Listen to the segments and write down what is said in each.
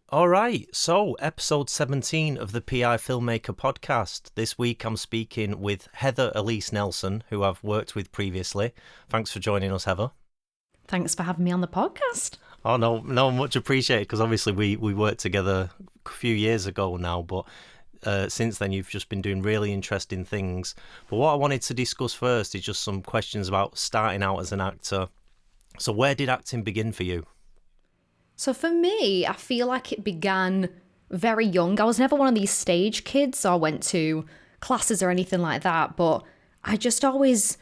All right, so episode 17 of the PI Filmmaker podcast. This week I'm speaking with Heather Elise Nelson, who I've worked with previously. Thanks for joining us, Heather. Thanks for having me on the podcast. Oh, no, much appreciated, because obviously we worked together a few years ago now, but since then you've just been doing really interesting things. But what I wanted to discuss first is just some questions about starting out as an actor. So where did acting begin for you? So for me, I feel like it began very young. I was never one of these stage kids or went to classes or anything like that, but I just always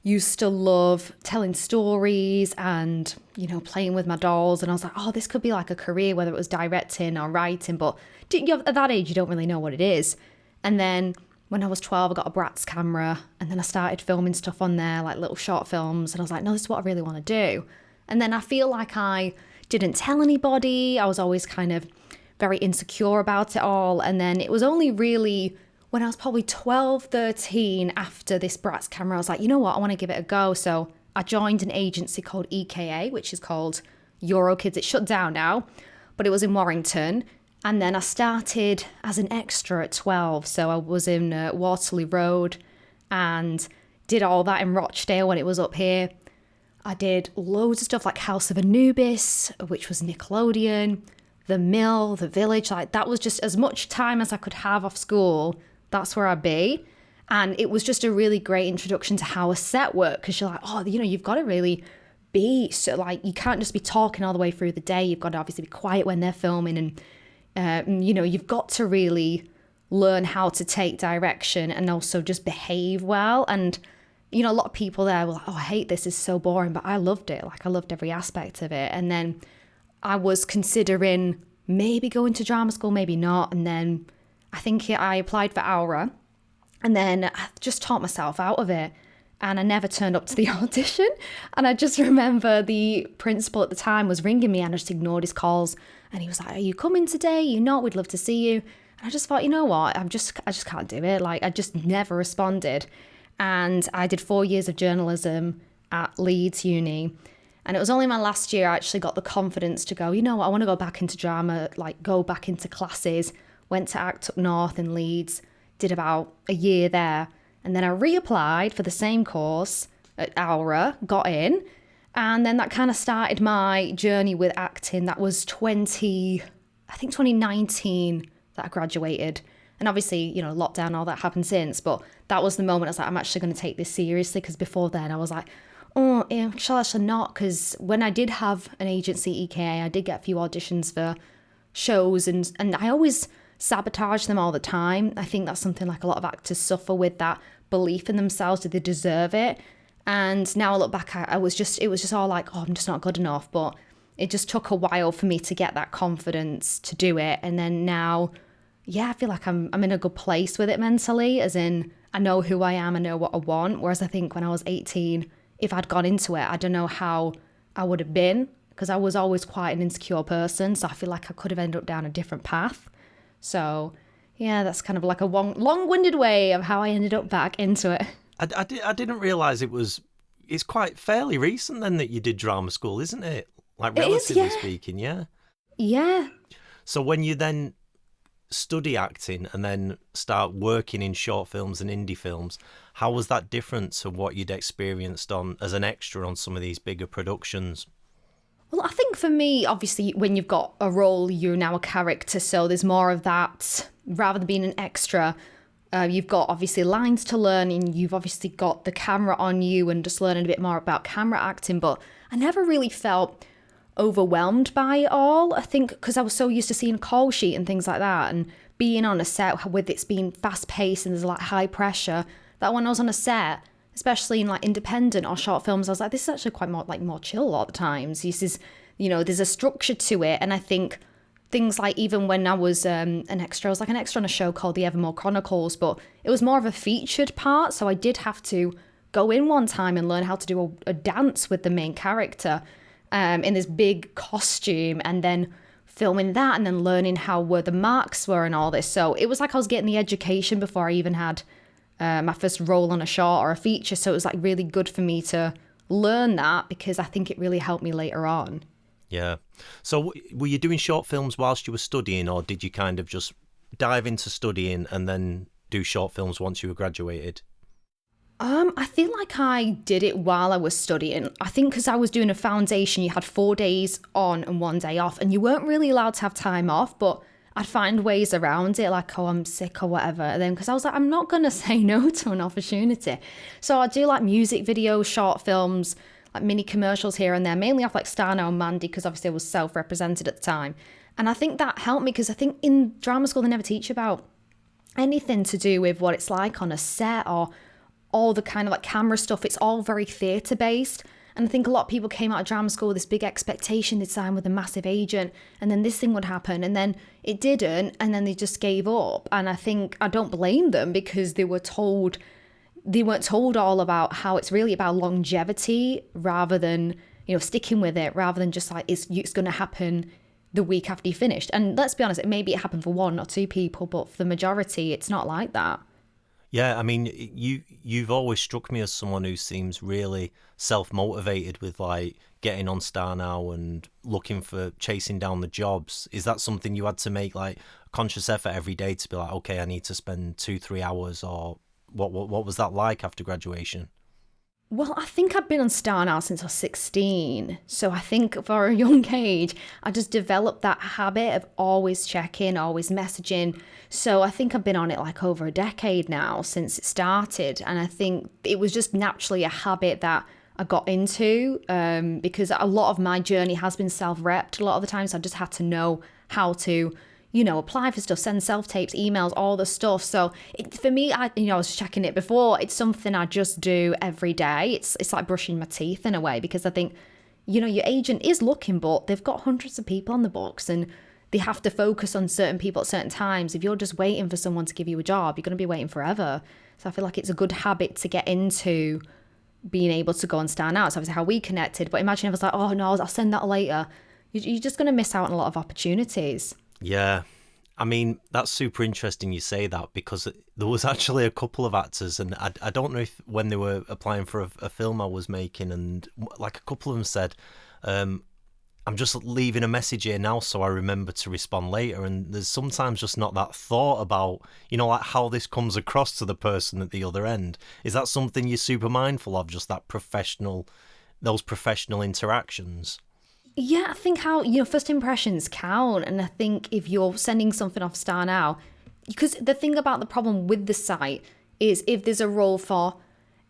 used to love telling stories and, playing with my dolls. And I was like, oh, this could be like a career, whether it was directing or writing. But at that age, you don't really know what it is. And then when I was 12, I got a Bratz camera and then I started filming stuff on there, like little short films. And I was like, no, this is what I really want to do. And then I feel like I didn't tell anybody. I was always kind of very insecure about it all. And then it was only really when I was probably 12, 13, after this Bratz camera, I was like, you know what, I want to give it a go. So I joined an agency called EKA, which is called Eurokids. It's shut down now, but it was in Warrington. And then I started as an extra at 12. So I was in Waterloo Road and did all that in Rochdale when it was up here. I did loads of stuff like House of Anubis, which was Nickelodeon, The Mill, The Village. Like that was just as much time as I could have off school. That's where I'd be. And it was just a really great introduction to how a set worked, because you're like, oh, you've got to really be, so like, you can't just be talking all the way through the day. You've got to obviously be quiet when they're filming. And, you've got to really learn how to take direction and also just behave well. And a lot of people there were like, oh, I hate this, it's so boring, but I loved it. Like, I loved every aspect of it. And then I was considering maybe going to drama school, maybe not. And then I think I applied for Aura, and then I just taught myself out of it. And I never turned up to the audition. And I just remember the principal at the time was ringing me, and I just ignored his calls. And he was like, are you coming today? You not? We'd love to see you. And I just thought, you know what? I just can't do it. Like, I just never responded. And I did 4 years of journalism at Leeds Uni. And it was only my last year I actually got the confidence to go, you know what, I want to go back into drama, like go back into classes. Went to ACT up north in Leeds, did about a year there. And then I reapplied for the same course at Aura, got in. And then that kind of started my journey with acting. That was 2019 that I graduated. And obviously, lockdown, all that happened since. But that was the moment I was like, I'm actually going to take this seriously. Because before then I was like, oh, shall I not? Because when I did have an agency, EKA, I did get a few auditions for shows. And I always sabotage them all the time. I think that's something like a lot of actors suffer with, that belief in themselves. Do they deserve it? And now I look back, it was just all like, oh, I'm just not good enough. But it just took a while for me to get that confidence to do it. And then now, yeah, I feel like I'm in a good place with it mentally, as in I know who I am, I know what I want. Whereas I think when I was 18, if I'd gone into it, I don't know how I would have been, because I was always quite an insecure person. So I feel like I could have ended up down a different path. So yeah, that's kind of like a long-winded way of how I ended up back into it. I didn't realise it's quite fairly recent then that you did drama school, isn't it? Like, relatively speaking, yeah. Yeah. So when you then study acting and then start working in short films and indie films, how was that different to what you'd experienced on as an extra on some of these bigger productions? Well, I think for me, obviously, when you've got a role, you're now a character, so there's more of that. Rather than being an extra, you've got obviously lines to learn, and you've obviously got the camera on you and just learning a bit more about camera acting. But I never really felt overwhelmed by it all. I think because I was so used to seeing a call sheet and things like that, and being on a set with it's being fast paced and there's like high pressure, that when I was on a set, especially in like independent or short films, I was like, this is actually quite more chill a lot of the times. This is, there's a structure to it. And I think things like, even when I was an extra, I was like an extra on a show called The Evermore Chronicles, but it was more of a featured part. So I did have to go in one time and learn how to do a dance with the main character in this big costume, and then filming that and then learning where the marks were and all this. So it was like I was getting the education before I even had my first role on a short or a feature. So it was like really good for me to learn that, because I think it really helped me later on. Yeah. So were you doing short films whilst you were studying, or did you kind of just dive into studying and then do short films once you were graduated? I feel like I did it while I was studying. I think because I was doing a foundation, you had 4 days on and 1 day off, and you weren't really allowed to have time off, but I'd find ways around it, like, oh, I'm sick or whatever. And then, because I was like, I'm not going to say no to an opportunity. So I do like music videos, short films, like mini commercials here and there, mainly off like Starno and Mandy, because obviously I was self-represented at the time. And I think that helped me, because I think in drama school they never teach about anything to do with what it's like on a set or all the kind of like camera stuff. It's all very theatre based. And I think a lot of people came out of drama school with this big expectation they'd sign with a massive agent and then this thing would happen, and then it didn't, and then they just gave up. And I think I don't blame them, because they weren't told all about how it's really about longevity rather than, you know, sticking with it, rather than just like it's going to happen the week after you finished. And let's be honest, maybe it happened for one or two people, but for the majority, it's not like that. Yeah, I mean, you've always struck me as someone who seems really self-motivated with like getting on Star Now and looking for chasing down the jobs. Is that something you had to make like a conscious effort every day to be like, okay, I need to spend 2-3 hours, or what was that like after graduation? Well, I think I've been on Star Now since I was 16. So I think for a young age, I just developed that habit of always checking, always messaging. So I think I've been on it like over a decade now since it started. And I think it was just naturally a habit that I got into, because a lot of my journey has been self-repped a lot of the times. So I just had to know how to, you know, apply for stuff, send self-tapes, emails, all the stuff. So for me, I was checking it before. It's something I just do every day. It's like brushing my teeth in a way, because I think, you know, your agent is looking, but they've got hundreds of people on the books and they have to focus on certain people at certain times. If you're just waiting for someone to give you a job, you're going to be waiting forever. So I feel like it's a good habit to get into, being able to go and stand out. It's obviously how we connected. But imagine if I was like, oh no, I'll send that later. You're just going to miss out on a lot of opportunities. Yeah, I mean, that's super interesting you say that, because there was actually a couple of actors, and I don't know if when they were applying for a film I was making, and like a couple of them said, I'm just leaving a message here now so I remember to respond later. And there's sometimes just not that thought about, you know, like how this comes across to the person at the other end. Is that something you're super mindful of, just that those professional interactions? Yeah, I think how, you know, first impressions count. And I think if you're sending something off Star Now, because the thing about the problem with the site is if there's a role for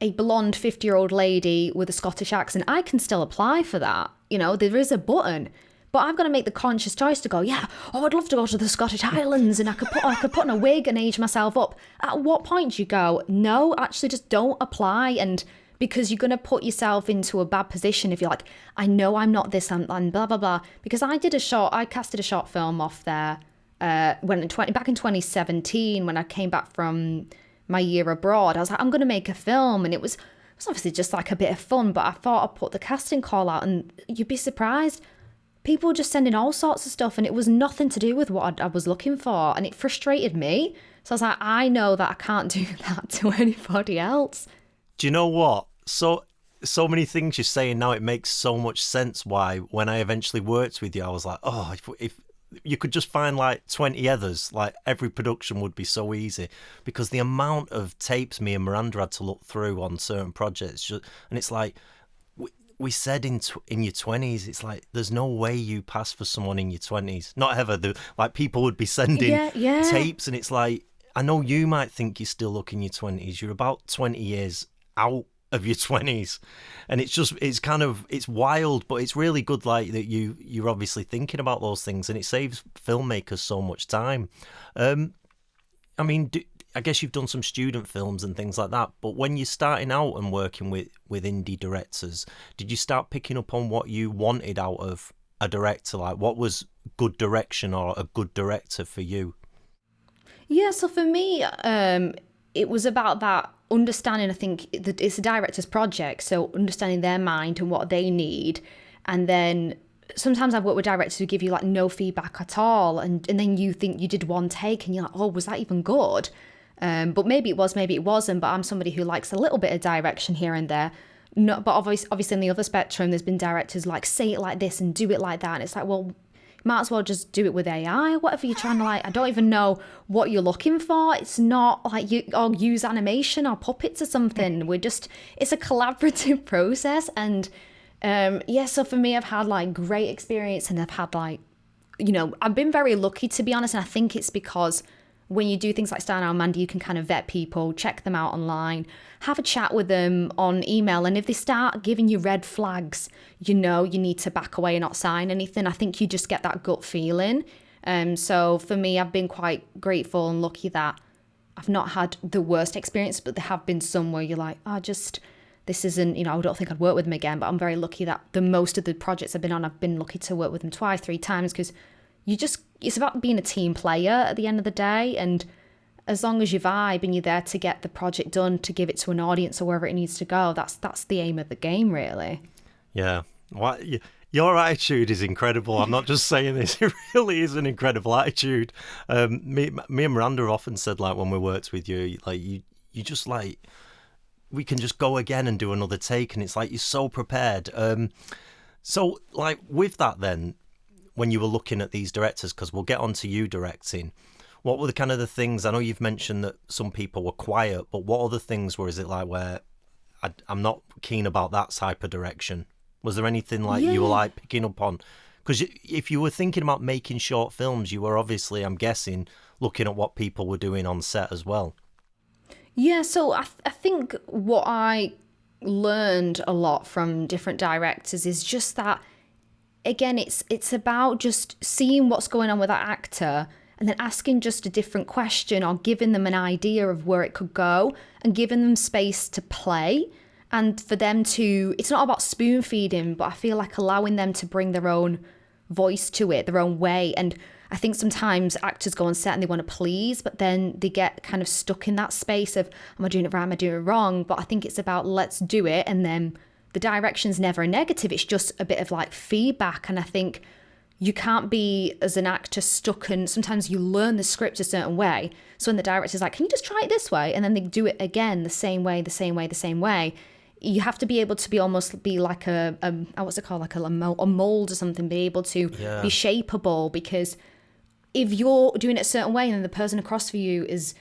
a blonde 50-year-old lady with a Scottish accent, I can still apply for that. You know, there is a button. But I've got to make the conscious choice to go, yeah, oh, I'd love to go to the Scottish Highlands and I could put on a wig and age myself up. At what point do you go, no, actually just don't apply? And because you're going to put yourself into a bad position if you're like, I know I'm not this and blah, blah, blah. Because I casted a short film off there back in 2017 when I came back from my year abroad. I was like, I'm going to make a film. And it was obviously just like a bit of fun, but I thought I'd put the casting call out and you'd be surprised. People were just sending all sorts of stuff and it was nothing to do with what I was looking for. And it frustrated me. So I was like, I know that I can't do that to anybody else. Do you know what? So many things you're saying now, it makes so much sense why when I eventually worked with you, I was like, oh, if you could just find like 20 others, like every production would be so easy, because the amount of tapes me and Miranda had to look through on certain projects, and it's like, we said in your 20s, it's like, there's no way you pass for someone in your 20s. Not ever. Like people would be sending tapes, and it's like, I know you might think you still look in your 20s. You're about 20 years out of your 20s, and it's wild, but it's really good, like that you're obviously thinking about those things, and it saves filmmakers so much time. I mean, I guess you've done some student films and things like that, but when you're starting out and working with indie directors, did you start picking up on what you wanted out of a director? Like, what was good direction or a good director for you? Yeah, so for me, it was about that understanding. I think it's a director's project, so understanding their mind and what they need. And then sometimes I've worked with directors who give you like no feedback at all, and then you think you did one take and you're like, oh, was that even good? But maybe it was, maybe it wasn't. But I'm somebody who likes a little bit of direction here and there. No, but obviously in the other spectrum, there's been directors like, say it like this and do it like that. And it's like, well, might as well just do it with AI, whatever you're trying to like. I don't even know what you're looking for. It's not like or use animation or puppets or something. It's a collaborative process. And so for me, I've had like great experience, and I've had like, I've been very lucky, to be honest. And I think it's because when you do things like Star Now Amanda, you can kind of vet people, check them out online, have a chat with them on email. And if they start giving you red flags, you need to back away and not sign anything. I think you just get that gut feeling. So for me, I've been quite grateful and lucky that I've not had the worst experience, but there have been some where you're like, this isn't, I don't think I'd work with them again. But I'm very lucky that the most of the projects I've been on, I've been lucky to work with them 2, 3 times, because it's about being a team player at the end of the day. And as long as you vibe and you're there to get the project done, to give it to an audience or wherever it needs to go, that's the aim of the game, really. Yeah. Your attitude is incredible. I'm not just saying this. It really is an incredible attitude. Me and Miranda often said, like, when we worked with you, like, you just like, we can just go again and do another take. And it's like, you're so prepared. So like with that then, when you were looking at these directors, because we'll get on to you directing, what were the kind of the things, I know you've mentioned that some people were quiet, but what other things is it like where I'm not keen about that type of direction? Was there anything like you were like picking up on? Because if you were thinking about making short films, you were obviously, I'm guessing, looking at what people were doing on set as well. Yeah, so I think what I learned a lot from different directors is just that, again, it's about just seeing what's going on with that actor and then asking just a different question or giving them an idea of where it could go and giving them space to play, and for them to, it's not about spoon feeding, but I feel like allowing them to bring their own voice to it, their own way. And I think sometimes actors go on set and they want to please, but then they get kind of stuck in that space of, am I doing it right, am I doing it wrong? But I think it's about, let's do it, and then the direction's never a negative. It's just a bit of like feedback. And I think you can't be, as an actor, stuck, and sometimes you learn the script a certain way. So when the director's like, can you just try it this way? And then they do it again the same way. You have to be able to almost be like a what's it called? Like a mold or something, be able to be shapeable, because if you're doing it a certain way and then the person across for you is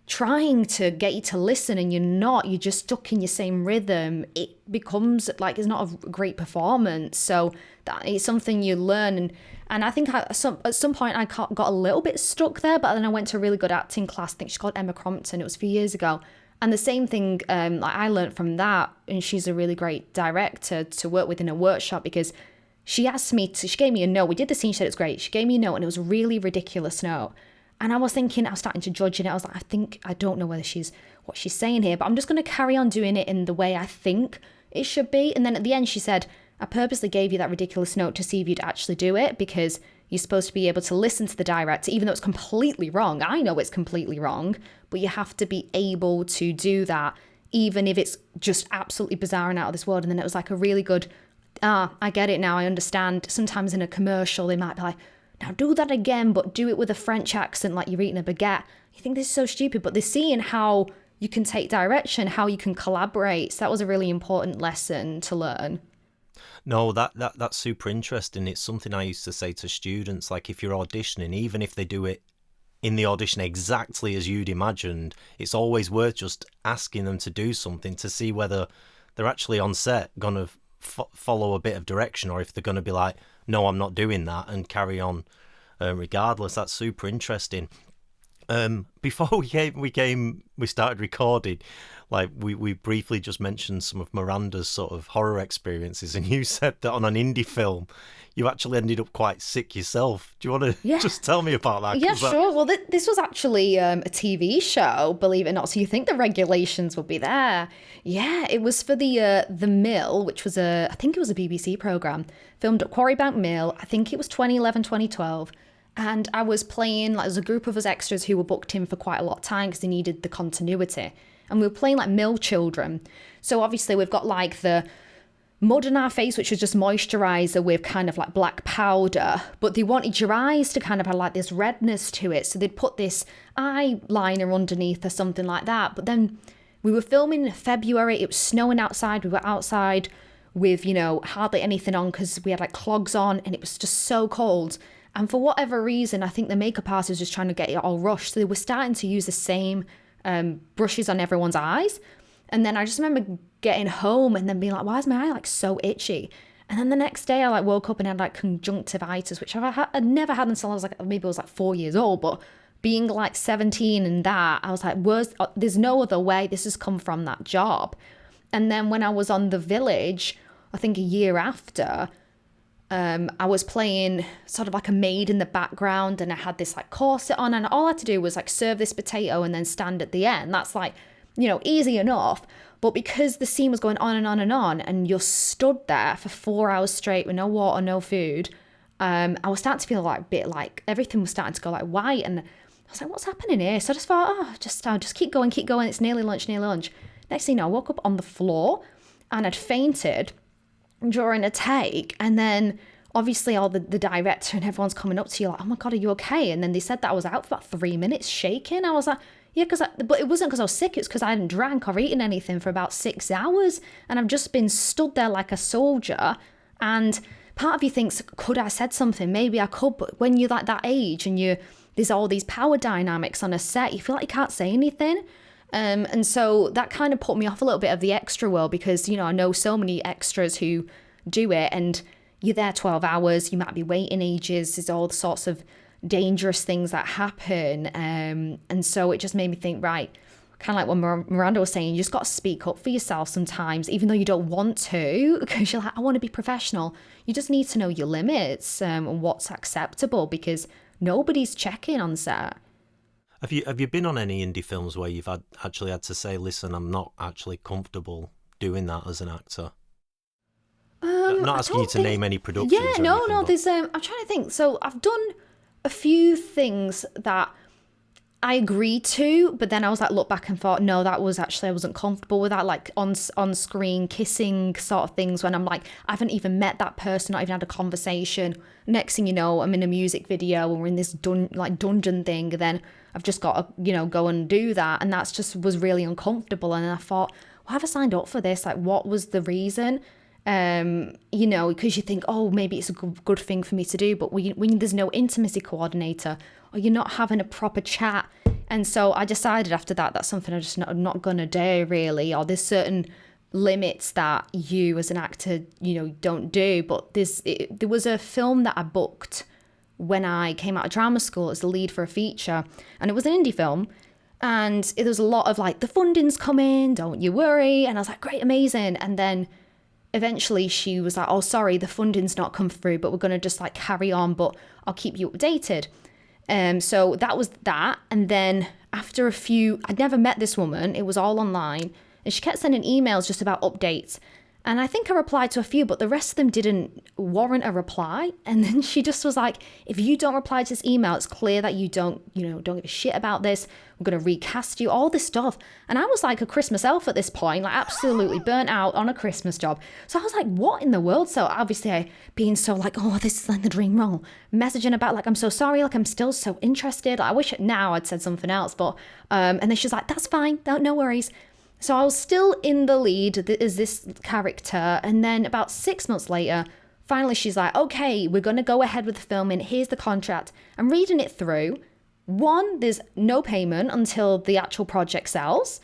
trying to get you to listen and you're just stuck in your same rhythm, it becomes like it's not a great performance. So that is something you learn. And I think at some point I got a little bit stuck there, but then I went to a really good acting class. I think she's called Emma Crompton. It was a few years ago. And the same thing, like I learned from that, and she's a really great director to work with in a workshop, because she gave me a note. We did the scene, she said it's great. She gave me a note, and it was a really ridiculous note. And I was starting to judge it. I was like, I don't know what she's saying here, but I'm just going to carry on doing it in the way I think it should be. And then at the end, she said, I purposely gave you that ridiculous note to see if you'd actually do it, because you're supposed to be able to listen to the director, even though it's completely wrong. I know it's completely wrong, but you have to be able to do that, even if it's just absolutely bizarre and out of this world. And then it was like a really good, I get it now, I understand. Sometimes in a commercial, they might be like, now do that again, but do it with a French accent like you're eating a baguette. You think this is so stupid, but they're seeing how you can take direction, how you can collaborate. So that was a really important lesson to learn. No, that's super interesting. It's something I used to say to students, like if you're auditioning, even if they do it in the audition exactly as you'd imagined, it's always worth just asking them to do something to see whether they're actually on set going to follow a bit of direction, or if they're going to be like, no, I'm not doing that, and carry on regardless. That's super interesting. Before we started recording, like we briefly just mentioned some of Miranda's sort of horror experiences, and you said that on an indie film you actually ended up quite sick yourself. Do you want to just tell me about that? Yeah, sure. Well, this was actually a TV show, believe it or not, so you think the regulations would be there. Yeah, it was for the Mill, which was I think it was a BBC programme, filmed at Quarrybank Mill. I think it was 2011, 2012. And I was playing, like, there's a group of us extras who were booked in for quite a lot of time because they needed the continuity. And we were playing, like, mill children. So obviously we've got, like, the mud on our face, which was just moisturiser with kind of, like, black powder. But they wanted your eyes to kind of have, like, this redness to it. So they'd put this eyeliner underneath or something like that. But then we were filming in February. It was snowing outside. We were outside with, hardly anything on because we had like clogs on, and it was just so cold. And for whatever reason, I think the makeup artist was just trying to get it all rushed. So they were starting to use the same brushes on everyone's eyes. And then I just remember getting home and then being like, why is my eye like so itchy? And then the next day I like woke up and had like conjunctivitis, which I'd never had until I was like, maybe I was like 4 years old. But being like 17 and that, I was like, there's no other way. This has come from that job. And then when I was on The Village, I think a year after, I was playing sort of like a maid in the background, and I had this like corset on, and all I had to do was like serve this potato and then stand at the end. That's like, easy enough. But because the scene was going on and on and on, and you're stood there for 4 hours straight with no water, no food, I was starting to feel like a bit like everything was starting to go like white, and I was like, what's happening here? So I just thought, just keep going. It's nearly lunch. Next thing you know, I woke up on the floor and I'd fainted during a take, and then obviously all the director and everyone's coming up to you like, oh my God, are you okay? And then they said that I was out for about 3 minutes shaking. I was like, yeah, but it wasn't because I was sick, it's because I hadn't drank or eaten anything for about 6 hours, and I've just been stood there like a soldier. And part of you thinks, could I have said something? Maybe I could, but when you're like that age and there's all these power dynamics on a set, you feel like you can't say anything. And so that kind of put me off a little bit of the extra world, because, I know so many extras who do it, and you're there 12 hours, you might be waiting ages, there's all sorts of dangerous things that happen. And so it just made me think, right, kind of like what Miranda was saying, you just got to speak up for yourself sometimes, even though you don't want to, because you're like, I want to be professional. You just need to know your limits and what's acceptable, because nobody's checking on set. Have you been on any indie films where you've actually had to say, listen, I'm not actually comfortable doing that as an actor? I'm not asking you to name any productions. Yeah, no. There's I'm trying to think. So I've done a few things that I agreed to, but then I was like, look back and thought, no, that was actually, I wasn't comfortable with that, like on screen kissing sort of things, when I'm like, I haven't even met that person, not even had a conversation. Next thing you know, I'm in a music video and we're in this dungeon thing, and then I've just got to, go and do that. And that's just was really uncomfortable. And I thought, well, have I signed up for this? Like, what was the reason? Because you think, oh, maybe it's a good thing for me to do, but when there's no intimacy coordinator, or you're not having a proper chat. And so I decided after that, that's something I'm just not going to do, really. Or there's certain limits that you as an actor, don't do. But there was a film that I booked when I came out of drama school as the lead for a feature, and it was an indie film. And there was a lot of like, the funding's coming, don't you worry. And I was like, great, amazing. And then eventually she was like, oh, sorry, the funding's not come through, but we're going to just like carry on, but I'll keep you updated. So that was that. And then after I'd never met this woman, it was all online, and she kept sending emails just about updates. And I think I replied to a few, but the rest of them didn't warrant a reply. And then she just was like, if you don't reply to this email, it's clear that you don't give a shit about this. We're going to recast you, all this stuff. And I was like a Christmas elf at this point, like absolutely burnt out on a Christmas job. So I was like, what in the world? So obviously I being so like, oh, this is like the dream role, messaging about like, I'm so sorry, like I'm still so interested. I wish now I'd said something else, but, and then she's like, that's fine, no worries. So I was still in the lead as this character. And then about 6 months later, finally she's like, okay, we're going to go ahead with the filming. Here's the contract. I'm reading it through. One, there's no payment until the actual project sells,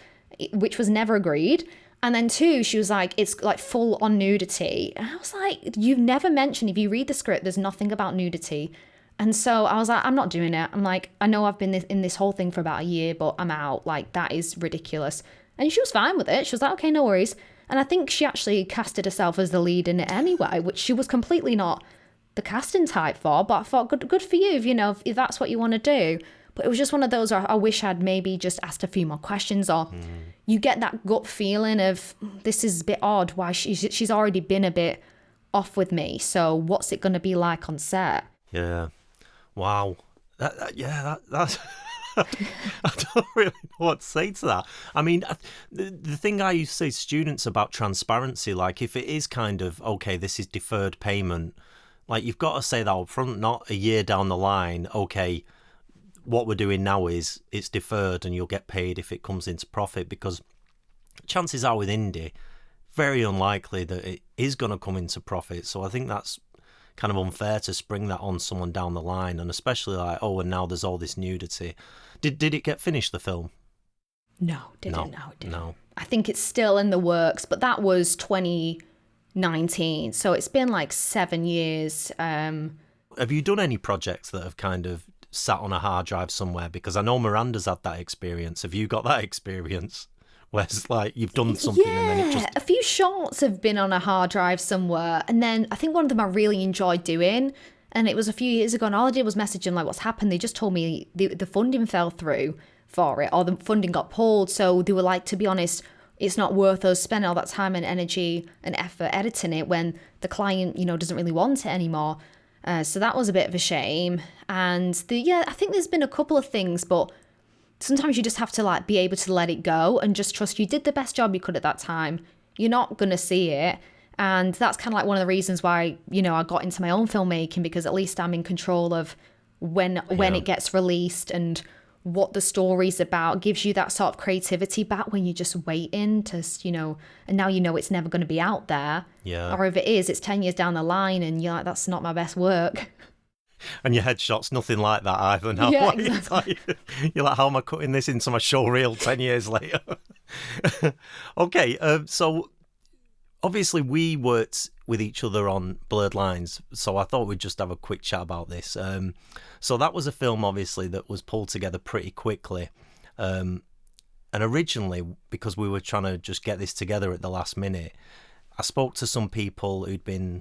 which was never agreed. And then two, she was like, it's like full on nudity. And I was like, you've never mentioned, if you read the script, there's nothing about nudity. And so I was like, I'm not doing it. I'm like, I know I've been in this whole thing for about a year, but I'm out. Like, that is ridiculous. And she was fine with it. She was like, okay, no worries. And I think she actually casted herself as the lead in it anyway, which she was completely not the casting type for. But I thought, good for you, if that's what you want to do. But it was just one of those where I wish I'd maybe just asked a few more questions, or you get that gut feeling of, this is a bit odd. Why she's already been a bit off with me. So what's it going to be like on set? Yeah. Wow. That's... I don't really know what to say to that. I mean, the thing I used to say to students about transparency, like if it is kind of, okay, this is deferred payment, like you've got to say that up front, not a year down the line, okay, what we're doing now is it's deferred and you'll get paid if it comes into profit, because chances are with indie, very unlikely that it is going to come into profit. So I think that's kind of unfair to spring that on someone down the line, and especially like, oh, and now there's all this nudity. Did it get finished, the film? No, it didn't. No. I think it's still in the works, but that was 2019, so it's been like 7 years. Have you done any projects that have kind of sat on a hard drive somewhere? Because I know Miranda's had that experience. Have you got that experience? Where it's like you've done something and then it just... a few shorts have been on a hard drive somewhere, and then I think one of them I really enjoyed doing, and it was a few years ago, and all I did was message them like, what's happened? They just told me the funding fell through for it, or the funding got pulled, so they were like, to be honest, it's not worth us spending all that time and energy and effort editing it when the client, doesn't really want it anymore. So that was a bit of a shame. And I think there's been a couple of things, but sometimes you just have to like be able to let it go and just trust you did the best job you could at that time. You're not going to see it. And that's kind of like one of the reasons why, I got into my own filmmaking, because at least I'm in control of when it gets released and what the story's about. Gives you that sort of creativity back when you're just waiting to, and now it's never going to be out there. Yeah. Or if it is, it's 10 years down the line and you're like, that's not my best work. And your headshot's nothing like that either now. Yeah, exactly. You're like, how am I cutting this into my show reel 10 years later? Okay, so obviously we worked with each other on Blurred Lines, so I thought we'd just have a quick chat about this. So that was a film, obviously, that was pulled together pretty quickly. And originally, because we were trying to just get this together at the last minute, I spoke to some people who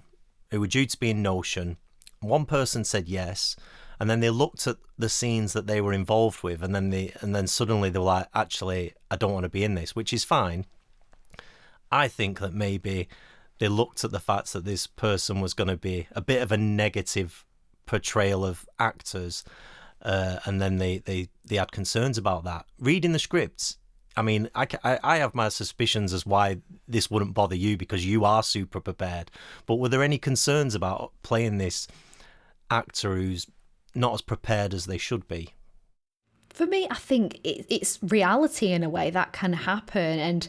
were due to be in Notion. One person said yes, and then they looked at the scenes that they were involved with, and then suddenly they were like, actually, I don't want to be in this, which is fine. I think that maybe they looked at the fact that this person was going to be a bit of a negative portrayal of actors, and then they had concerns about that. Reading the scripts, I mean, I have my suspicions as why this wouldn't bother you, because you are super prepared. But were there any concerns about playing this actor who's not as prepared as they should be? For me, I think it's reality in a way that can happen. And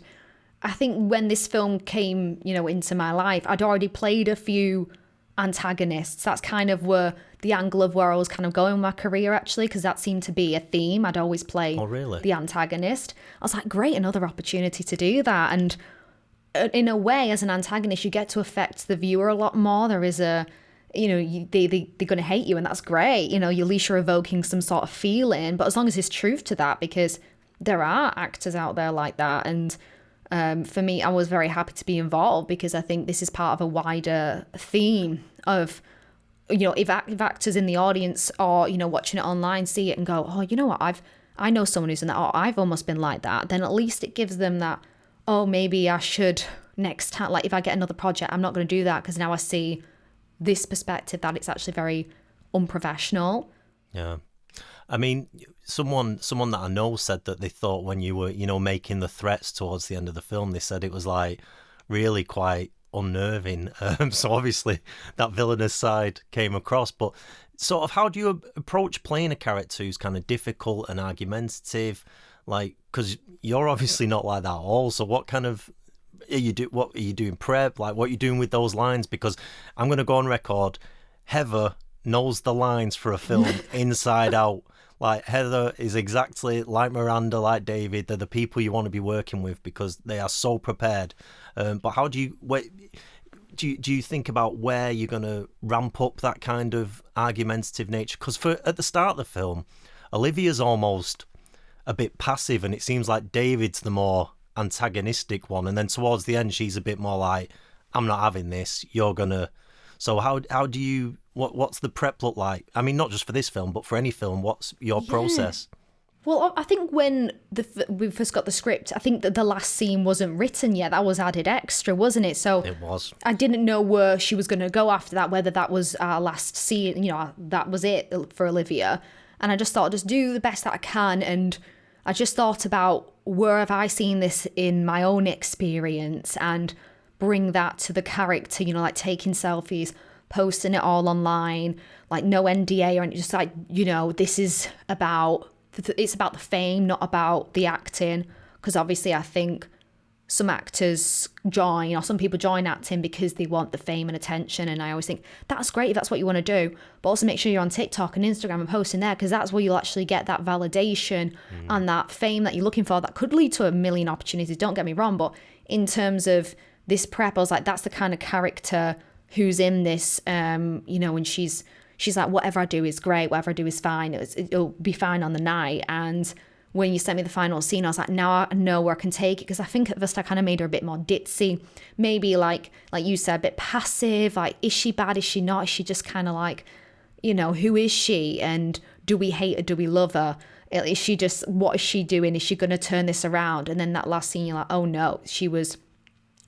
I think when this film came, into my life, I'd already played a few antagonists. That's kind of where the angle of where I was kind of going with my career, actually, because that seemed to be a theme. I'd always play the antagonist. I was like, great, another opportunity to do that. And in a way, as an antagonist, you get to affect the viewer a lot more. There is they're going to hate you, and that's great. At least you're evoking some sort of feeling. But as long as there's truth to that, because there are actors out there like that. And for me, I was very happy to be involved, because I think this is part of a wider theme of, if actors in the audience or, watching it online see it and go, oh, you know what, I know someone who's in that, or I've almost been like that, then at least it gives them that, oh, maybe I should next time, like if I get another project, I'm not going to do that, because now I see this perspective that it's actually very unprofessional. Yeah. I mean, someone that I know said that they thought when you were, making the threats towards the end of the film, they said it was like really quite unnerving. So obviously that villainous side came across. But sort of, how do you approach playing a character who's kind of difficult and argumentative? Like, because you're obviously not like that at all. So what kind of what are you doing prep? Like, what are you doing with those lines? Because I'm going to go on record, Heather knows the lines for a film inside out. Like, Heather is exactly like Miranda, like David. They're the people you want to be working with because they are so prepared. But how do you think about where you're going to ramp up that kind of argumentative nature? Because at the start of the film, Olivia's almost a bit passive, and it seems like David's the more antagonistic one. And then towards the end, she's a bit more like, I'm not having this. You're going to... So how do you... What's the prep look like? I mean, not just for this film, but for any film. What's your process? Well, I think when we first got the script, I think that the last scene wasn't written yet. That was added extra, wasn't it? So it was. I didn't know where she was going to go after that, whether that was our last scene, that was it for Olivia. And I just thought, just do the best that I can. And I just thought about, where have I seen this in my own experience, and bring that to the character, like taking selfies, posting it all online, like no NDA or anything, just like, this is about, it's about the fame, not about the acting. Because obviously I think some actors join, or some people join acting because they want the fame and attention. And I always think that's great if that's what you want to do, but also make sure you're on TikTok and Instagram and posting there, because that's where you'll actually get that validation and that fame that you're looking for. That could lead to a million opportunities, don't get me wrong, but in terms of this prep, I was like, that's the kind of character who's in this, you know, and she's like, whatever I do is great, whatever I do is fine, it'll be fine on the night. And when you sent me the final scene, I was like, now I know where I can take it, because I think at first I kind of made her a bit more ditzy, maybe like you said, a bit passive, like, is she bad, is she not, is she just kind of like, you know, who is she, and do we hate her, do we love her, is she just, what is she doing, is she going to turn this around? And then that last scene, you're like, oh no, she was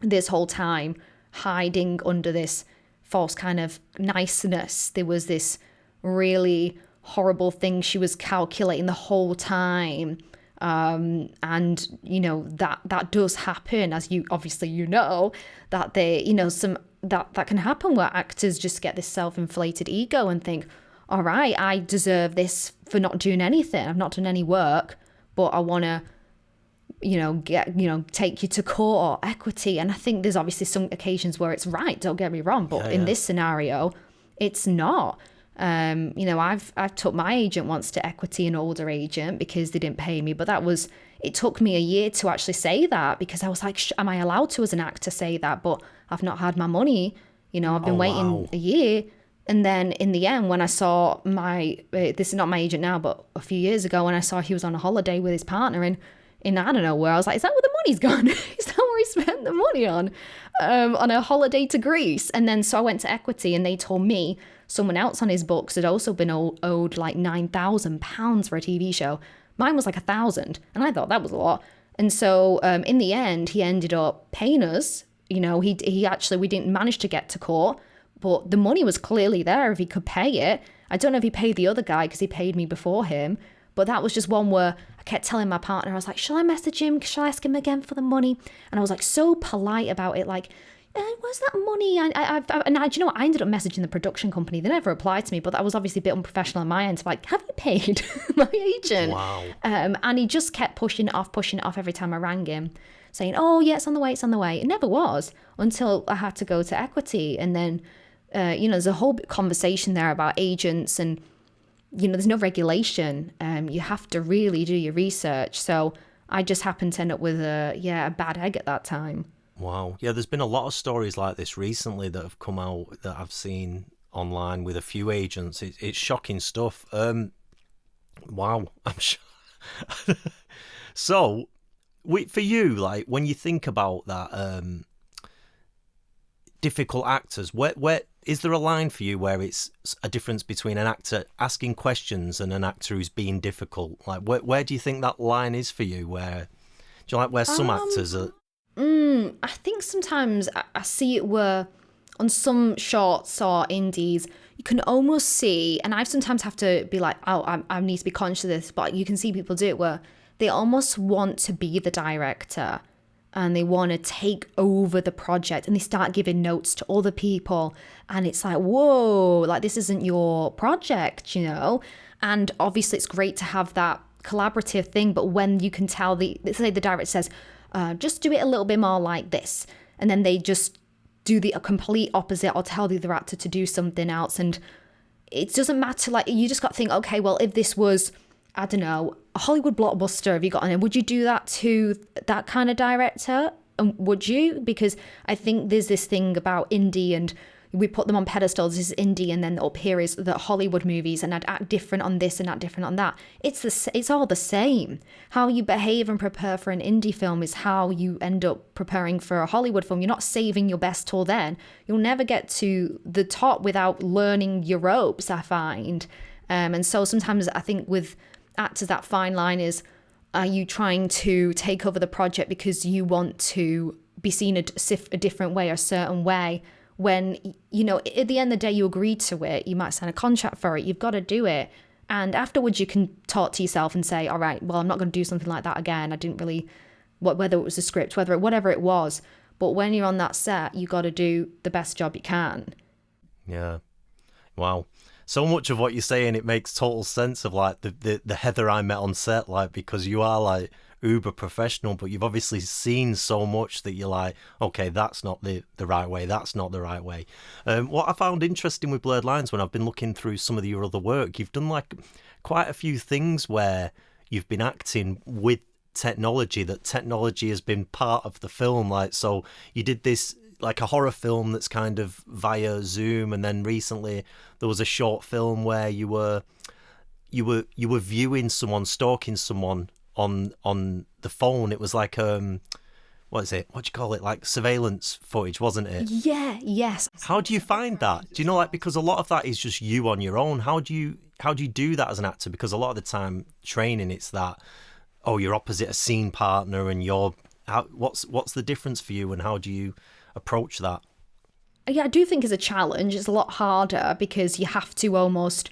this whole time hiding under this false kind of niceness. There was this really horrible thing she was calculating the whole time, and you know that does happen, as you obviously you know, that they, you know, some that can happen where actors just get this self-inflated ego and think, all right, I deserve this for not doing anything, I've not done any work, but I want to, you know, take you to court or equity. And I think there's obviously some occasions where it's right, don't get me wrong, but in this scenario it's not. You know, I've took my agent once to equity, an older agent, because they didn't pay me, but it took me a year to actually say that, because I was like, am I allowed to as an actor say that? But I've not had my money, you know, I've been waiting a year. And then in the end, when I saw this is not my agent now, but a few years ago, when I saw he was on a holiday with his partner in I don't know where, I was like, is that where the money's gone? Is that where he spent the money on a holiday to Greece? And then so I went to equity, and they told me someone else on his books had also been owed like £9,000 for a TV show. Mine was like 1,000, and I thought that was a lot. And so in the end, he ended up paying us. You know, he actually, we didn't manage to get to court, but the money was clearly there if he could pay it. I don't know if he paid the other guy because he paid me before him, but that was just one where I kept telling my partner, I was like, shall I message him? Shall I ask him again for the money? And I was like so polite about it, like, where's that money? And do you know what? I ended up messaging the production company. They never replied to me, but that was obviously a bit unprofessional on my end. So like, have you paid my agent? Wow. And he just kept pushing it off every time I rang him, saying, oh yeah, it's on the way, it's on the way. It never was, until I had to go to equity. And then, you know, there's a whole conversation there about agents, and, you know, there's no regulation. You have to really do your research. So I just happened to end up with a bad egg at that time. Wow. Yeah, there's been a lot of stories like this recently that have come out that I've seen online with a few agents. It's shocking stuff. Wow. I'm sure. So, for you, like, when you think about that, difficult actors, where is there a line for you where it's a difference between an actor asking questions and an actor who's being difficult? Like, where do you think that line is for you? Where do you like where some actors are? I think sometimes I see it where on some shorts or indies, you can almost see, and I sometimes have to be like, oh, I need to be conscious of this, but you can see people do it where they almost want to be the director and they want to take over the project, and they start giving notes to other people, and it's like, whoa, like, this isn't your project, you know? And obviously it's great to have that collaborative thing, but when you can tell let's say the director says, just do it a little bit more like this, and then they just do the complete opposite or tell the other actor to do something else, and it doesn't matter. Like, you just got to think, okay, well, if this was, I don't know, a Hollywood blockbuster, have you got on it, would you do that to that kind of director? And would you? Because I think there's this thing about indie, and we put them on pedestals. This is indie, and then up here is the Hollywood movies, and I'd act different on this and act different on that. It's all the same. How you behave and prepare for an indie film is how you end up preparing for a Hollywood film. You're not saving your best till then. You'll never get to the top without learning your ropes, I find. And so sometimes I think with actors, that fine line is, are you trying to take over the project because you want to be seen a different way, a certain way? When, you know, at the end of the day, you agreed to it, you might sign a contract for it, you've got to do it. And afterwards, you can talk to yourself and say, all right, well, I'm not going to do something like that again. I didn't really, whether it was a script, whatever it was. But when you're on that set, you got to do the best job you can. Yeah. Wow. So much of what you're saying, it makes total sense of like the Heather I met on set, like, because you are like uber professional, but you've obviously seen so much that you're like, okay, that's not the right way, that's not the right way. What I found interesting with Blurred Lines, when I've been looking through some of your other work, you've done like quite a few things where you've been acting with technology, that technology has been part of the film. Like, so you did this like a horror film that's kind of via Zoom, and then recently there was a short film where you were viewing someone, stalking someone on the phone. It was like what is it? What do you call it? Like surveillance footage, wasn't it? Yeah, yes. How do you find that? Do you know, like, because a lot of that is just you on your own. How do you do that as an actor? Because a lot of the time training, it's that, oh, you're opposite a scene partner, and what's the difference for you, and how do you approach that? Yeah, I do think it's a challenge. It's a lot harder because you have to almost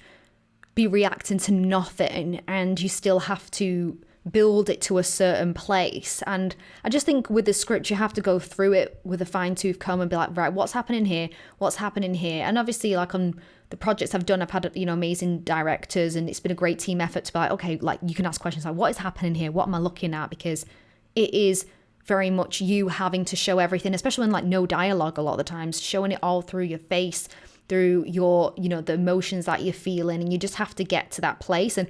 be reacting to nothing, and you still have to build it to a certain place. And I just think with the script, you have to go through it with a fine-tooth comb and be like, right, what's happening here? What's happening here? And obviously, like, on the projects I've done, I've had, amazing directors, and it's been a great team effort to be like, okay, like, you can ask questions like, what is happening here? What am I looking at? Because it is very much you having to show everything, especially when, like, no dialogue a lot of the times, showing it all through your face, through your, the emotions that you're feeling, and you just have to get to that place. And,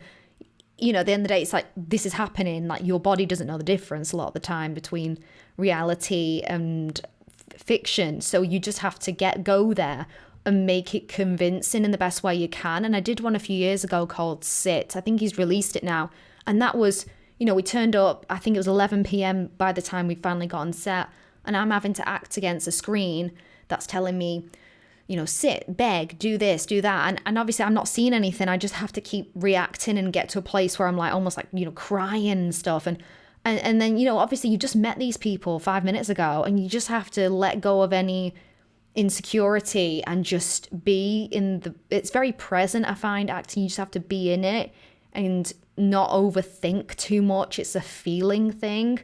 at the end of the day, it's like, this is happening. Like, your body doesn't know the difference a lot of the time between reality and fiction. So you just have to go there and make it convincing in the best way you can. And I did one a few years ago called Sit. I think he's released it now. And that was, we turned up, I think it was 11 p.m. by the time we finally got on set. And I'm having to act against a screen that's telling me, sit, beg, do this, do that. And obviously I'm not seeing anything. I just have to keep reacting and get to a place where I'm like, almost like, crying and stuff. And then, obviously you just met these people 5 minutes ago, and you just have to let go of any insecurity and just be it's very present. I find acting, you just have to be in it and not overthink too much. It's a feeling thing.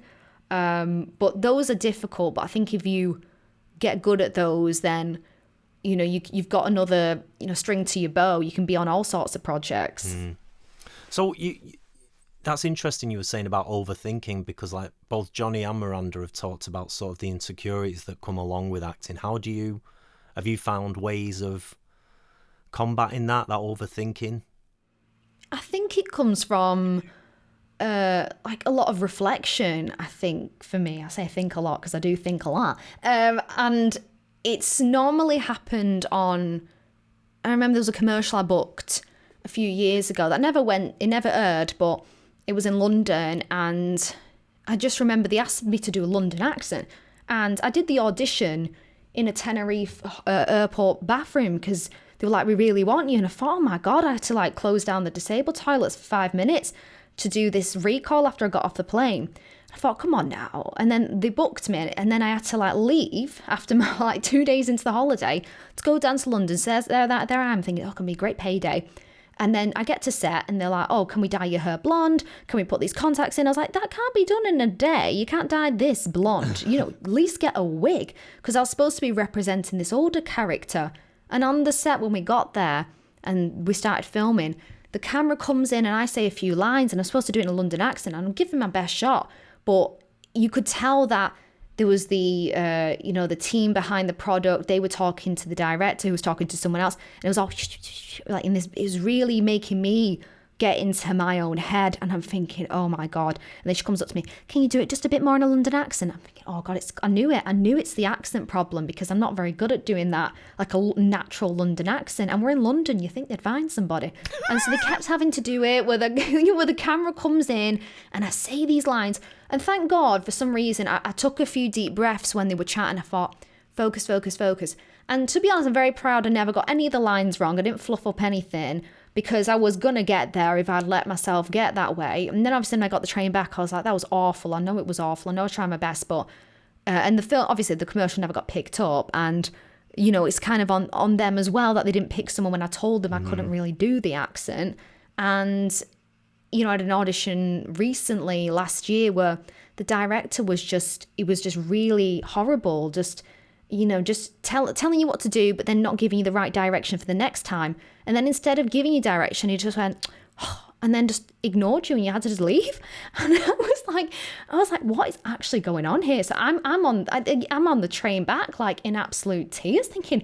But those are difficult. But I think if you get good at those, then you've got another string to your bow. You can be on all sorts of projects. So that's interesting you were saying about overthinking, because like both Johnny and Miranda have talked about sort of the insecurities that come along with acting. Have you found ways of combating that overthinking? I think it comes from like a lot of reflection. I think for me, I say I think a lot because I do think a lot. And it's normally happened I remember there was a commercial I booked a few years ago that it never aired, but it was in London, and I just remember they asked me to do a London accent, and I did the audition in a Tenerife airport bathroom because they were like, we really want you. And I thought, oh my God, I had to like close down the disabled toilets for 5 minutes to do this recall after I got off the plane. I thought, come on now. And then they booked me, and then I had to like leave after my like 2 days into the holiday to go down to London. So there I am thinking, oh, it's gonna be a great payday. And then I get to set, and they're like, oh, can we dye your hair blonde? Can we put these contacts in? I was like, that can't be done in a day. You can't dye this blonde. At least get a wig. Because I was supposed to be representing this older character. And on the set, when we got there and we started filming, the camera comes in and I say a few lines, and I'm supposed to do it in a London accent, and I'm giving my best shot. But you could tell that there was the team behind the product. They were talking to the director who was talking to someone else. And it was all like in this, it was really making me get into my own head. And I'm thinking, oh my God. And then she comes up to me, can you do it just a bit more in a London accent? I'm thinking, oh God, I knew it. I knew it's the accent problem because I'm not very good at doing that, like a natural London accent. And we're in London, you think they'd find somebody. And so they kept having to do it where the camera comes in and I say these lines. And thank God, for some reason, I took a few deep breaths when they were chatting. I thought, focus, focus, focus. And to be honest, I'm very proud I never got any of the lines wrong. I didn't fluff up anything because I was going to get there if I'd let myself get that way. And then obviously when I got the train back, I was like, that was awful. I know it was awful. I know I was trying my best. But, and the film, obviously the commercial never got picked up. And, it's kind of on them as well that they didn't pick someone when I told them I couldn't really do the accent. And I had an audition recently last year where the director was just really horrible. Just telling you what to do, but then not giving you the right direction for the next time. And then instead of giving you direction, he just went, oh, and then just ignored you and you had to just leave. And I was like, what is actually going on here? So I'm on the train back, like in absolute tears, thinking,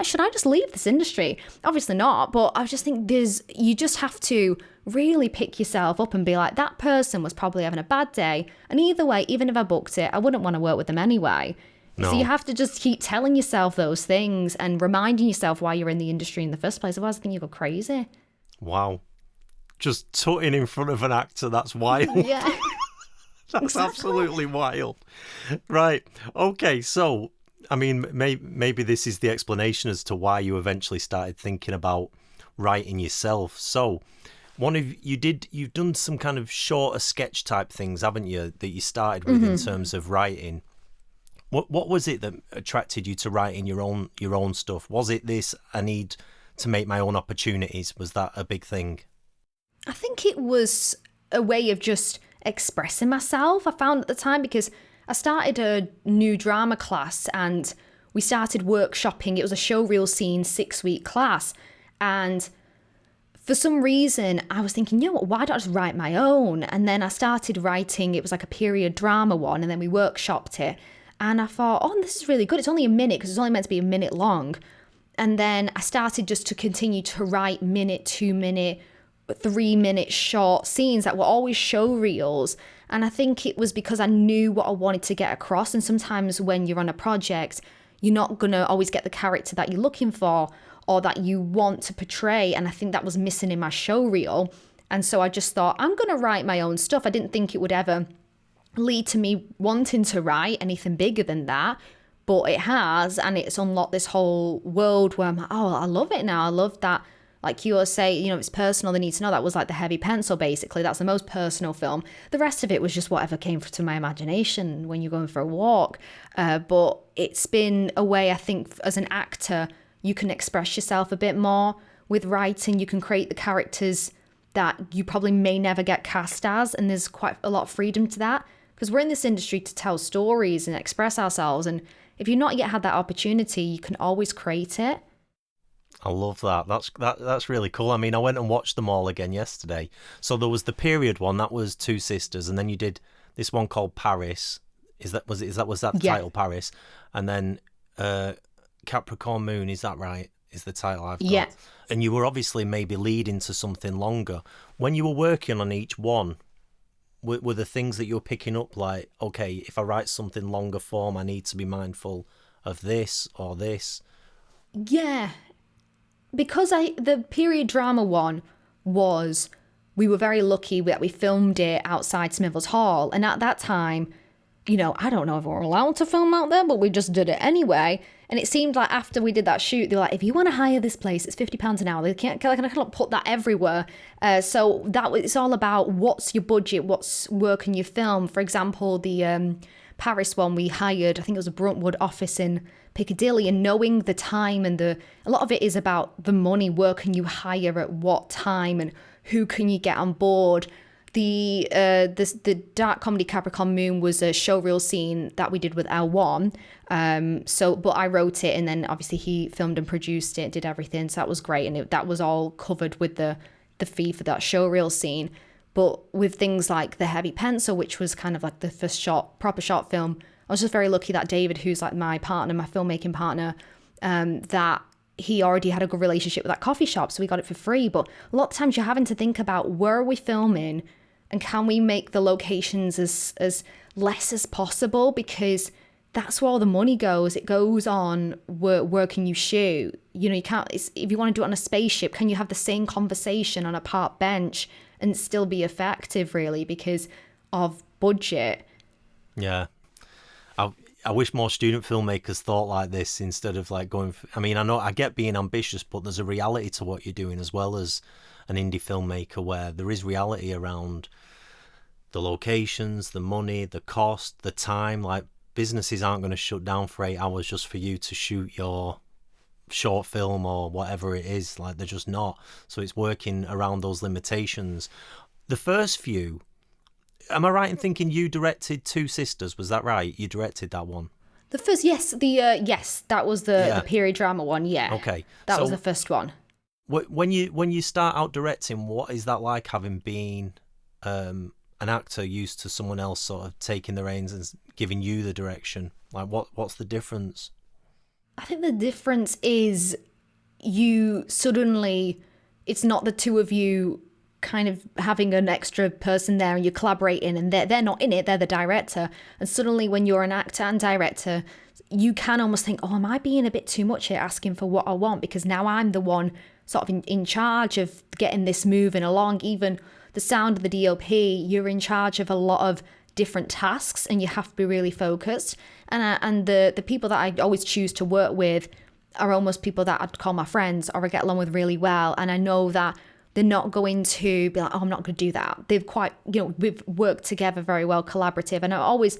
should I just leave this industry? Obviously not, but I just think you just have to really pick yourself up and be like, that person was probably having a bad day. And either way, even if I booked it, I wouldn't want to work with them anyway. No. So you have to just keep telling yourself those things and reminding yourself why you're in the industry in the first place. Otherwise, I think you go crazy. Wow. Just tutting in front of an actor, that's wild. Yeah. That's exactly. Absolutely wild. Right. Okay, so, I mean, maybe this is the explanation as to why you eventually started thinking about writing yourself. So, you've done some kind of shorter sketch type things, haven't you, that you started with in terms of writing. What was it that attracted you to writing your own stuff? Was it this, I need to make my own opportunities? Was that a big thing? I think it was a way of just expressing myself, I found at the time, because I started a new drama class and we started workshopping. It was a showreel scene 6-week class. And for some reason, I was thinking, you know what, why don't I just write my own? And then I started writing, it was like a period drama one, and then we workshopped it. And I thought, oh, this is really good. It's only a minute, because it's only meant to be a minute long. And then I started just to continue to write minute, 2 minute, 3 minute short scenes that were always show reels. And I think it was because I knew what I wanted to get across. And sometimes when you're on a project, you're not going to always get the character that you're looking for or that you want to portray. And I think that was missing in my show reel. And so I just thought, I'm going to write my own stuff. I didn't think it would ever lead to me wanting to write anything bigger than that. But it has, and it's unlocked this whole world where I'm like, oh, I love it now. I love that. Like you say, you know, it's personal, they need to know. That was like the heavy pencil, basically. That's the most personal film. The rest of it was just whatever came to my imagination when you're going for a walk. But it's been a way, I think, as an actor, you can express yourself a bit more. With writing, you can create the characters that you probably may never get cast as. And there's quite a lot of freedom to that. Because we're in this industry to tell stories and express ourselves. And if you've not yet had that opportunity, you can always create it. I love that. That's really cool. I mean, I went and watched them all again yesterday. So there was the period one, that was Two Sisters, and then you did this one called Paris. Was that the title, Paris? And then Capricorn Moon, is that right? Is the title I've got. Yeah. And you were obviously maybe leading to something longer. When you were working on each one, were the things that you were picking up like, okay, if I write something longer form, I need to be mindful of this or this? Yeah. Because the period drama one was, we were very lucky that we filmed it outside Smithers Hall. And at that time, you know, I don't know if we were allowed to film out there, but we just did it anyway. And it seemed like after we did that shoot, they were like, if you want to hire this place, it's £50 an hour. They can't put that everywhere. So it's all about what's your budget, where can you film. For example, the Paris one we hired, I think it was a Bruntwood office in Piccadilly, and knowing the time and a lot of it is about the money. Where can you hire at what time and who can you get on board? The dark comedy Capricorn Moon was a showreel scene that we did with L1. But I wrote it, and then obviously he filmed and produced it, did everything. So that was great, and that was all covered with the fee for that showreel scene. But with things like the Heavy Pencil, which was kind of like the first proper short film, I was just very lucky that David, who's like my partner, my filmmaking partner, that he already had a good relationship with that coffee shop, so we got it for free. But a lot of times you're having to think about, where are we filming and can we make the locations as less as possible, because that's where all the money goes. It goes on where can you shoot. You know, you can't, if you want to do it on a spaceship, can you have the same conversation on a park bench and still be effective, really, because of budget? Yeah. I wish more student filmmakers thought like this instead of like going I mean, I know I get being ambitious, but there's a reality to what you're doing as well as an indie filmmaker, where there is reality around the locations, the money, the cost, the time. Like, businesses aren't going to shut down for 8 hours just for you to shoot your short film or whatever it is. Like, they're just not. So it's working around those limitations. The first few, am I right in thinking you directed Two Sisters? Was that right? You directed that one? The first, yes. Yes, that was the period drama one, yeah. Okay. That was the first one. When you start out directing, what is that like, having been an actor used to someone else sort of taking the reins and giving you the direction? Like, what's the difference? I think the difference is you suddenly, it's not the two of you kind of having an extra person there and you're collaborating, and they're not in it, they're the director. And suddenly when you're an actor and director, you can almost think, oh, am I being a bit too much here, asking for what I want? Because now I'm the one sort of in charge of getting this moving along. Even the sound of the DOP, you're in charge of a lot of different tasks and you have to be really focused. And the people that I always choose to work with are almost people that I'd call my friends or I get along with really well. And I know that they're not going to be like, oh, I'm not going to do that. They've quite, we've worked together very well, collaborative. And I always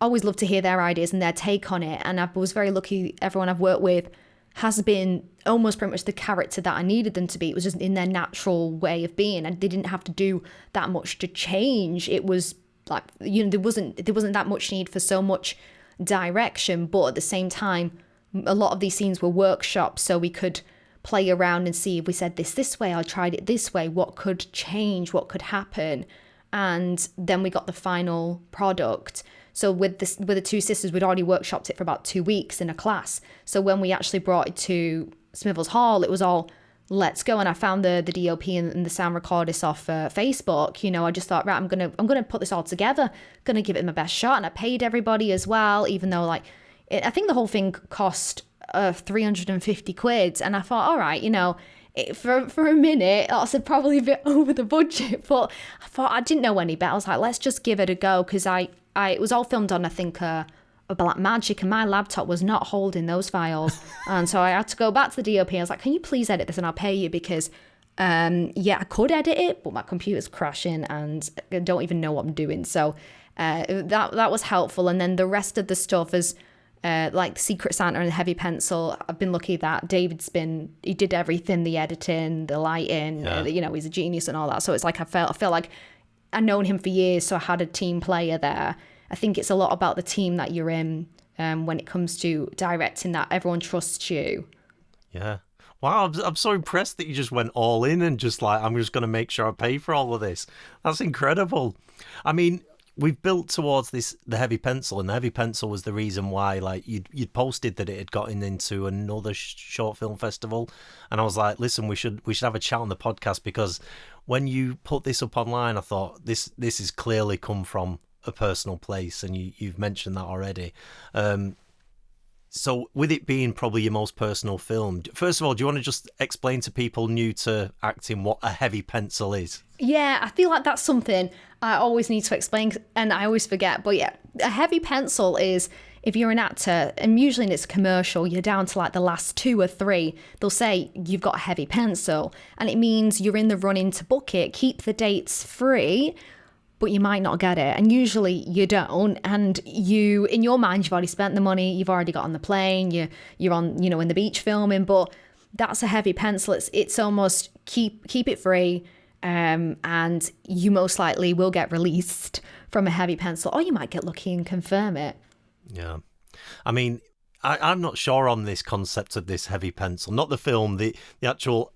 love to hear their ideas and their take on it. And I was very lucky, everyone I've worked with has been almost pretty much the character that I needed them to be. It was just in their natural way of being, and they didn't have to do that much to change. It was like, there wasn't that much need for so much direction, but at the same time, a lot of these scenes were workshops, so we could play around and see if we said this way, I tried it this way, what could change, what could happen. And then we got the final product. So with the two sisters, we'd already workshopped it for about 2 weeks in a class. So when we actually brought it to Smithers Hall, it was all, let's go. And I found the DOP and the sound recordist off Facebook. I just thought, right, I'm gonna put this all together, gonna give it my best shot. And I paid everybody as well, even though I think the whole thing cost 350 quid. And I thought, all right, for a minute, that's probably a bit over the budget, but I thought, I didn't know any better. I was like, let's just give it a go, because it was all filmed on, I think, a Blackmagic, and my laptop was not holding those files. And so I had to go back to the DOP. I was like, can you please edit this and I'll pay you, because I could edit it, but my computer's crashing and I don't even know what I'm doing. So that was helpful. And then the rest of the stuff is like Secret Santa and the Heavy Pencil. I've been lucky that he did everything, the editing, the lighting, he's a genius and all that. So it's like I felt like I've known him for years, so I had a team player there. I think it's a lot about the team that you're in when it comes to directing, that everyone trusts you. Yeah. Wow, I'm so impressed that you just went all in and just like, I'm just going to make sure I pay for all of this. That's incredible. I mean, we've built towards the Heavy Pencil, and the Heavy Pencil was the reason why, like, you'd posted that it had gotten into another short film festival, and I was like, listen, we should have a chat on the podcast, because when you put this up online, I thought this has clearly come from a personal place, and you've mentioned that already. So with it being probably your most personal film, first of all, do you want to just explain to people new to acting what a heavy pencil is? Yeah, I feel like that's something I always need to explain, and I always forget. But yeah, a heavy pencil is, if you're an actor, and usually in it's commercial, you're down to like the last 2 or 3, they'll say you've got a heavy pencil, and it means you're in the running to book it, keep the dates free, but you might not get it. And usually you don't. And you, in your mind, you've already spent the money, you've already got on the plane, you're on, in the beach filming, but that's a heavy pencil. It's almost keep it free, and you most likely will get released from a heavy pencil, or you might get lucky and confirm it. Yeah. I mean, I'm not sure on this concept of this heavy pencil, not the film, the actual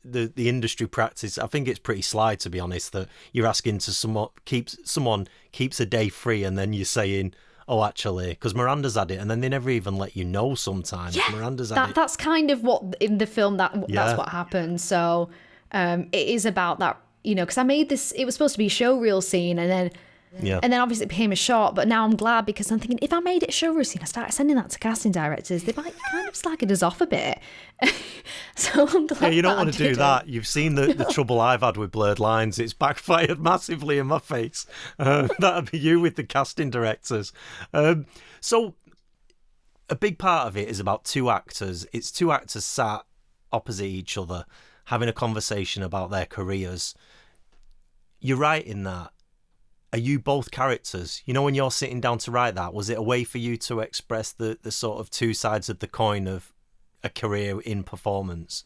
the industry practice. I think it's pretty sly, to be honest, that you're asking to someone keeps a day free, and then you're saying, oh, actually, because Miranda's had it, and then they never even let you know sometimes. Yeah, Miranda's had it. That's kind of what, in the film, that's what happened. So it is about that, because I made this, it was supposed to be a showreel scene, and then obviously it became a short, but now I'm glad, because I'm thinking, if I made it a showreel scene, I started sending that to casting directors, they might kind of slagging us off a bit. So I'm glad. Yeah, you don't want to do that. You've seen the trouble I've had with blurred lines. It's backfired massively in my face. That'd be you with the casting directors. So a big part of it is about 2 actors. It's 2 actors sat opposite each other, having a conversation about their careers. You're right in that. Are you both characters? When you're sitting down to write that, was it a way for you to express the sort of 2 sides of the coin of a career in performance?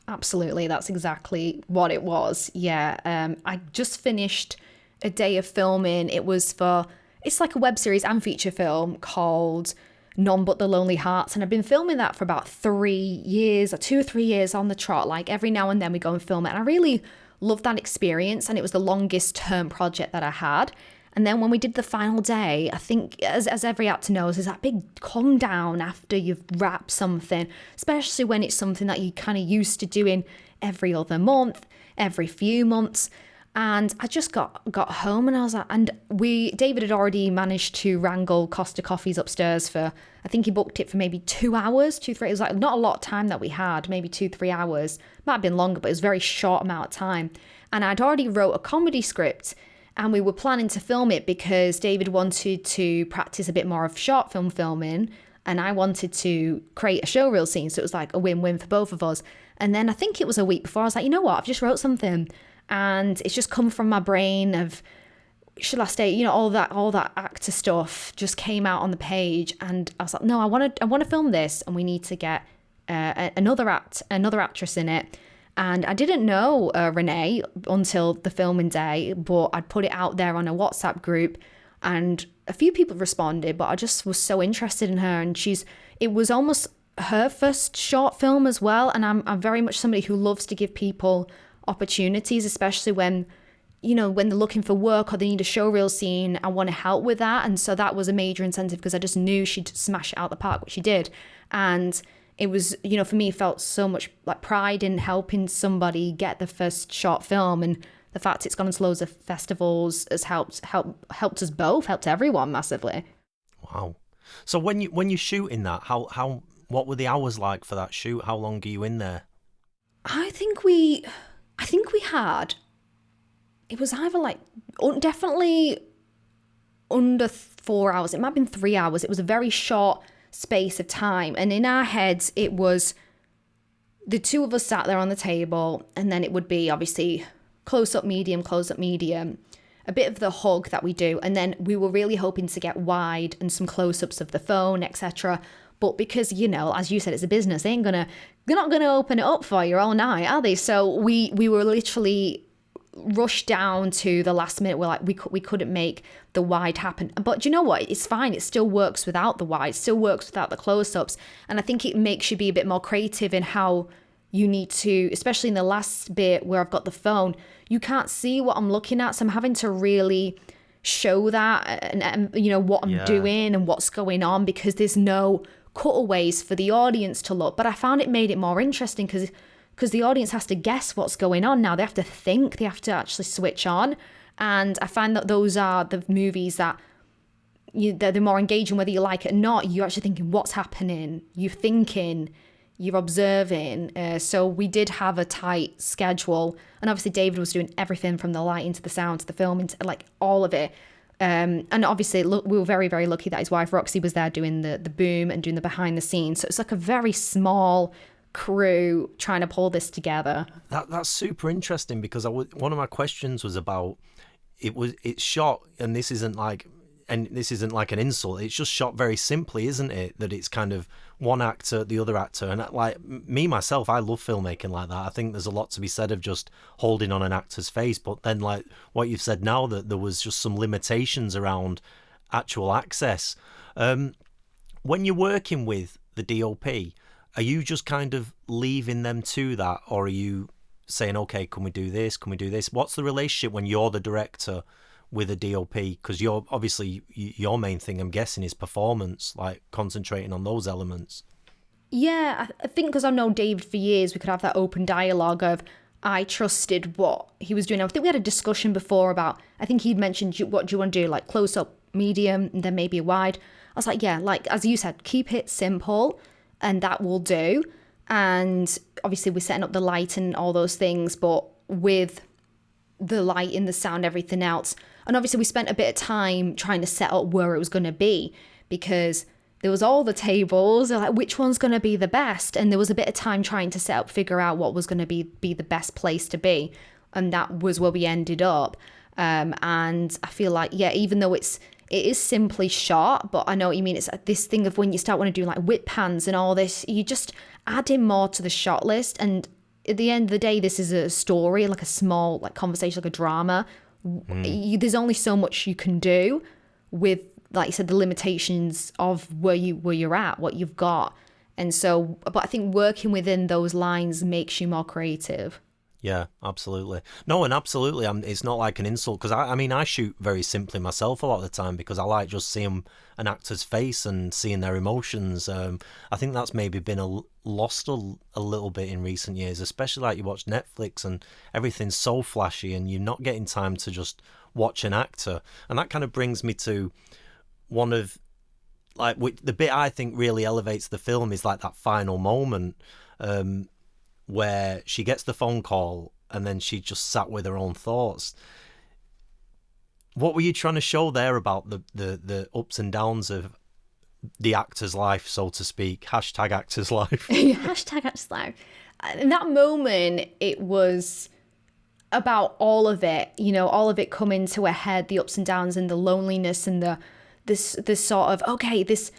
Absolutely, that's exactly what it was. Yeah, I just finished a day of filming. It's like a web series and feature film called None But the Lonely Hearts. And I've been filming that for about 3 years, or 2 or 3 years on the trot. Like every now and then we go and film it. And I really loved that experience. And it was the longest term project that I had. And then when we did the final day, I think as every actor knows, there's that big calm down after you've wrapped something, especially when it's something that you kind of used to doing every other month, every few months. And I just got home and I was like, and David had already managed to wrangle Costa Coffees upstairs for, I think he booked it for maybe 2 hours, 2-3. It was like not a lot of time that we had, maybe 2-3 hours. Might have been longer, but it was a very short amount of time. And I'd already wrote a comedy script and we were planning to film it because David wanted to practice a bit more of short film filming and I wanted to create a showreel scene. So it was like a win-win for both of us. And then I think it was a week before, I was like, you know what, I've just wrote something. And it's just come from my brain of, should I say, you know, all that actor stuff just came out on the page. And I was like, no, I want to film this and we need to get another actress in it. And I didn't know Renee until the filming day, but I'd put it out there on a WhatsApp group and a few people responded, but I just was so interested in her. And it was almost her first short film as well. And I'm very much somebody who loves to give people opportunities, especially when they're looking for work or they need a showreel scene. I want to help with that. And so that was a major incentive because I just knew she'd smash it out the park, which she did. And it was, for me, felt so much like pride in helping somebody get the first short film. And the fact it's gone into loads of festivals has helped us both, helped everyone massively. Wow. So when you're shooting that, what were the hours like for that shoot? How long are you in there? I think we had, it was either like definitely under 4 hours. It might have been 3 hours. It was a very short space of time. And in our heads, it was the two of us sat there on the table, and then it would be obviously close up, medium, a bit of the hug that we do. And then we were really hoping to get wide and some close-ups of the phone, etc. But because, as you said, it's a business, they're not going to open it up for you all night, are they? So we were literally rushed down to the last minute. We're like, we couldn't make the wide happen. But you know what? It's fine. It still works without the wide. It still works without the close-ups. And I think it makes you be a bit more creative in how you need to, especially in the last bit where I've got the phone, you can't see what I'm looking at. So I'm having to really show that and what I'm doing and what's going on, because there's no cutaways for the audience to look. But I found it made it more interesting because the audience has to guess what's going on now. They have to think, they have to actually switch on. And I find that those are the movies that they're more engaging, whether you like it or not. You're actually thinking what's happening, you're thinking, you're observing. So we did have a tight schedule, and obviously David was doing everything from the lighting to the sound to the film, to like all of it. And obviously we were very, very lucky that his wife Roxy was there doing the boom and doing the behind the scenes. So it's like a very small crew trying to pull this together. That's super interesting, because one of my questions was about it's shot, and this isn't like an insult, it's just shot very simply, isn't it? That it's kind of one actor, the other actor. And like me myself, I love filmmaking like that. I think there's a lot to be said of just holding on an actor's face. But then, like what you've said now, that there was just some limitations around actual access. When you're working with the DOP, are you just kind of leaving them to that, or are you saying, okay, can we do this? Can we do this? What's the relationship when you're the director with a DOP? Because you're obviously, your main thing, I'm guessing, is performance, like concentrating on those elements. Yeah, I think because I've known David for years, we could have that open dialogue of I trusted what he was doing. I think we had a discussion before about, I think he'd mentioned, what do you want to do, like close up, medium, and then maybe a wide. I was like, yeah, like as you said, keep it simple and that will do. And obviously we're setting up the light and all those things, but with the light and the sound, everything else. And obviously we spent a bit of time trying to set up where it was going to be, because there was all the tables, like which one's going to be the best. And there was a bit of time trying to figure out what was going to be the best place to be. And that was where we ended up. And I feel like, yeah, even though it is simply shot, but I know what you mean. It's this thing of when you start want to do like whip pans and all this, you just add in more to the shot list. And at the end of the day, this is a story, like a small like conversation, like a drama. There's only so much you can do with like you said, the limitations of where you're at, what you've got. And so, but I think working within those lines makes you more creative. Yeah, absolutely. No, and absolutely, it's not like an insult, because I mean, I shoot very simply myself a lot of the time because I like just seeing an actor's face and seeing their emotions. I think that's maybe been lost a little bit in recent years, especially like you watch Netflix and everything's so flashy and you're not getting time to just watch an actor. And that kind of brings me to one of, like, the bit I think really elevates the film is like that final moment, where she gets the phone call and then she just sat with her own thoughts. What were you trying to show there about the ups and downs of the actor's life, so to speak? Hashtag actor's life. Hashtag actor's life. In that moment, it was about all of it, all of it coming to a head, the ups and downs and the loneliness and this sort of, okay, this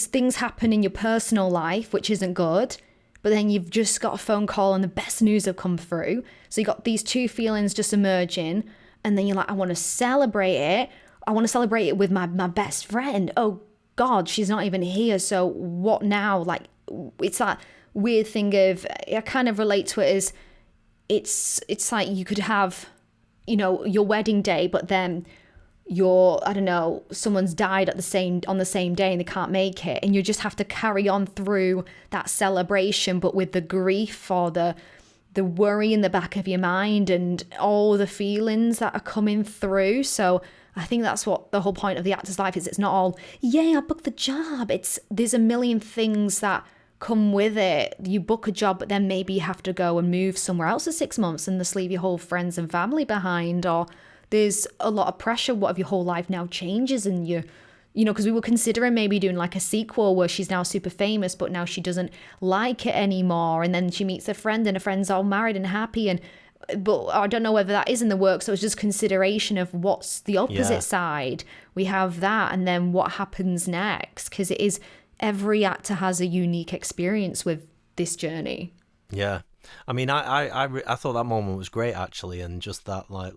things happen in your personal life, which isn't good. But then you've just got a phone call and the best news have come through. So you got these two feelings just emerging. And then you're like, I want to celebrate it. I want to celebrate it with my best friend. Oh, God, she's not even here. So what now? Like, it's that weird thing of, I kind of relate to it as, it's like you could have, your wedding day, but then I don't know, someone's died on the same day and they can't make it, and you just have to carry on through that celebration, but with the grief or the worry in the back of your mind and all the feelings that are coming through. So I think that's what the whole point of the actor's life is. It's not all, yay, I booked the job. There's a million things that come with it. You book a job, but then maybe you have to go and move somewhere else for 6 months and just leave your whole friends and family behind, or there's a lot of pressure. What if your whole life now changes and because we were considering maybe doing like a sequel where she's now super famous, but now she doesn't like it anymore. And then she meets a friend and her friend's all married and happy. But I don't know whether that is in the works. So it's just consideration of what's the opposite side. We have that. And then what happens next? Because it is, every actor has a unique experience with this journey. Yeah. I mean, I thought that moment was great, actually. And just that, like,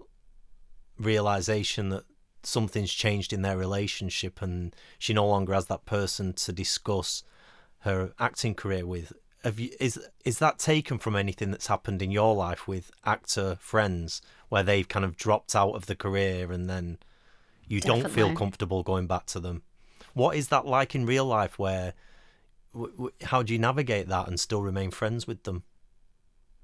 realization that something's changed in their relationship and she no longer has that person to discuss her acting career with. Is that taken from anything that's happened in your life with actor friends where they've kind of dropped out of the career and then you Definitely. don't feel comfortable going back to them? What is that like in real life? Where how do you navigate that and still remain friends with them?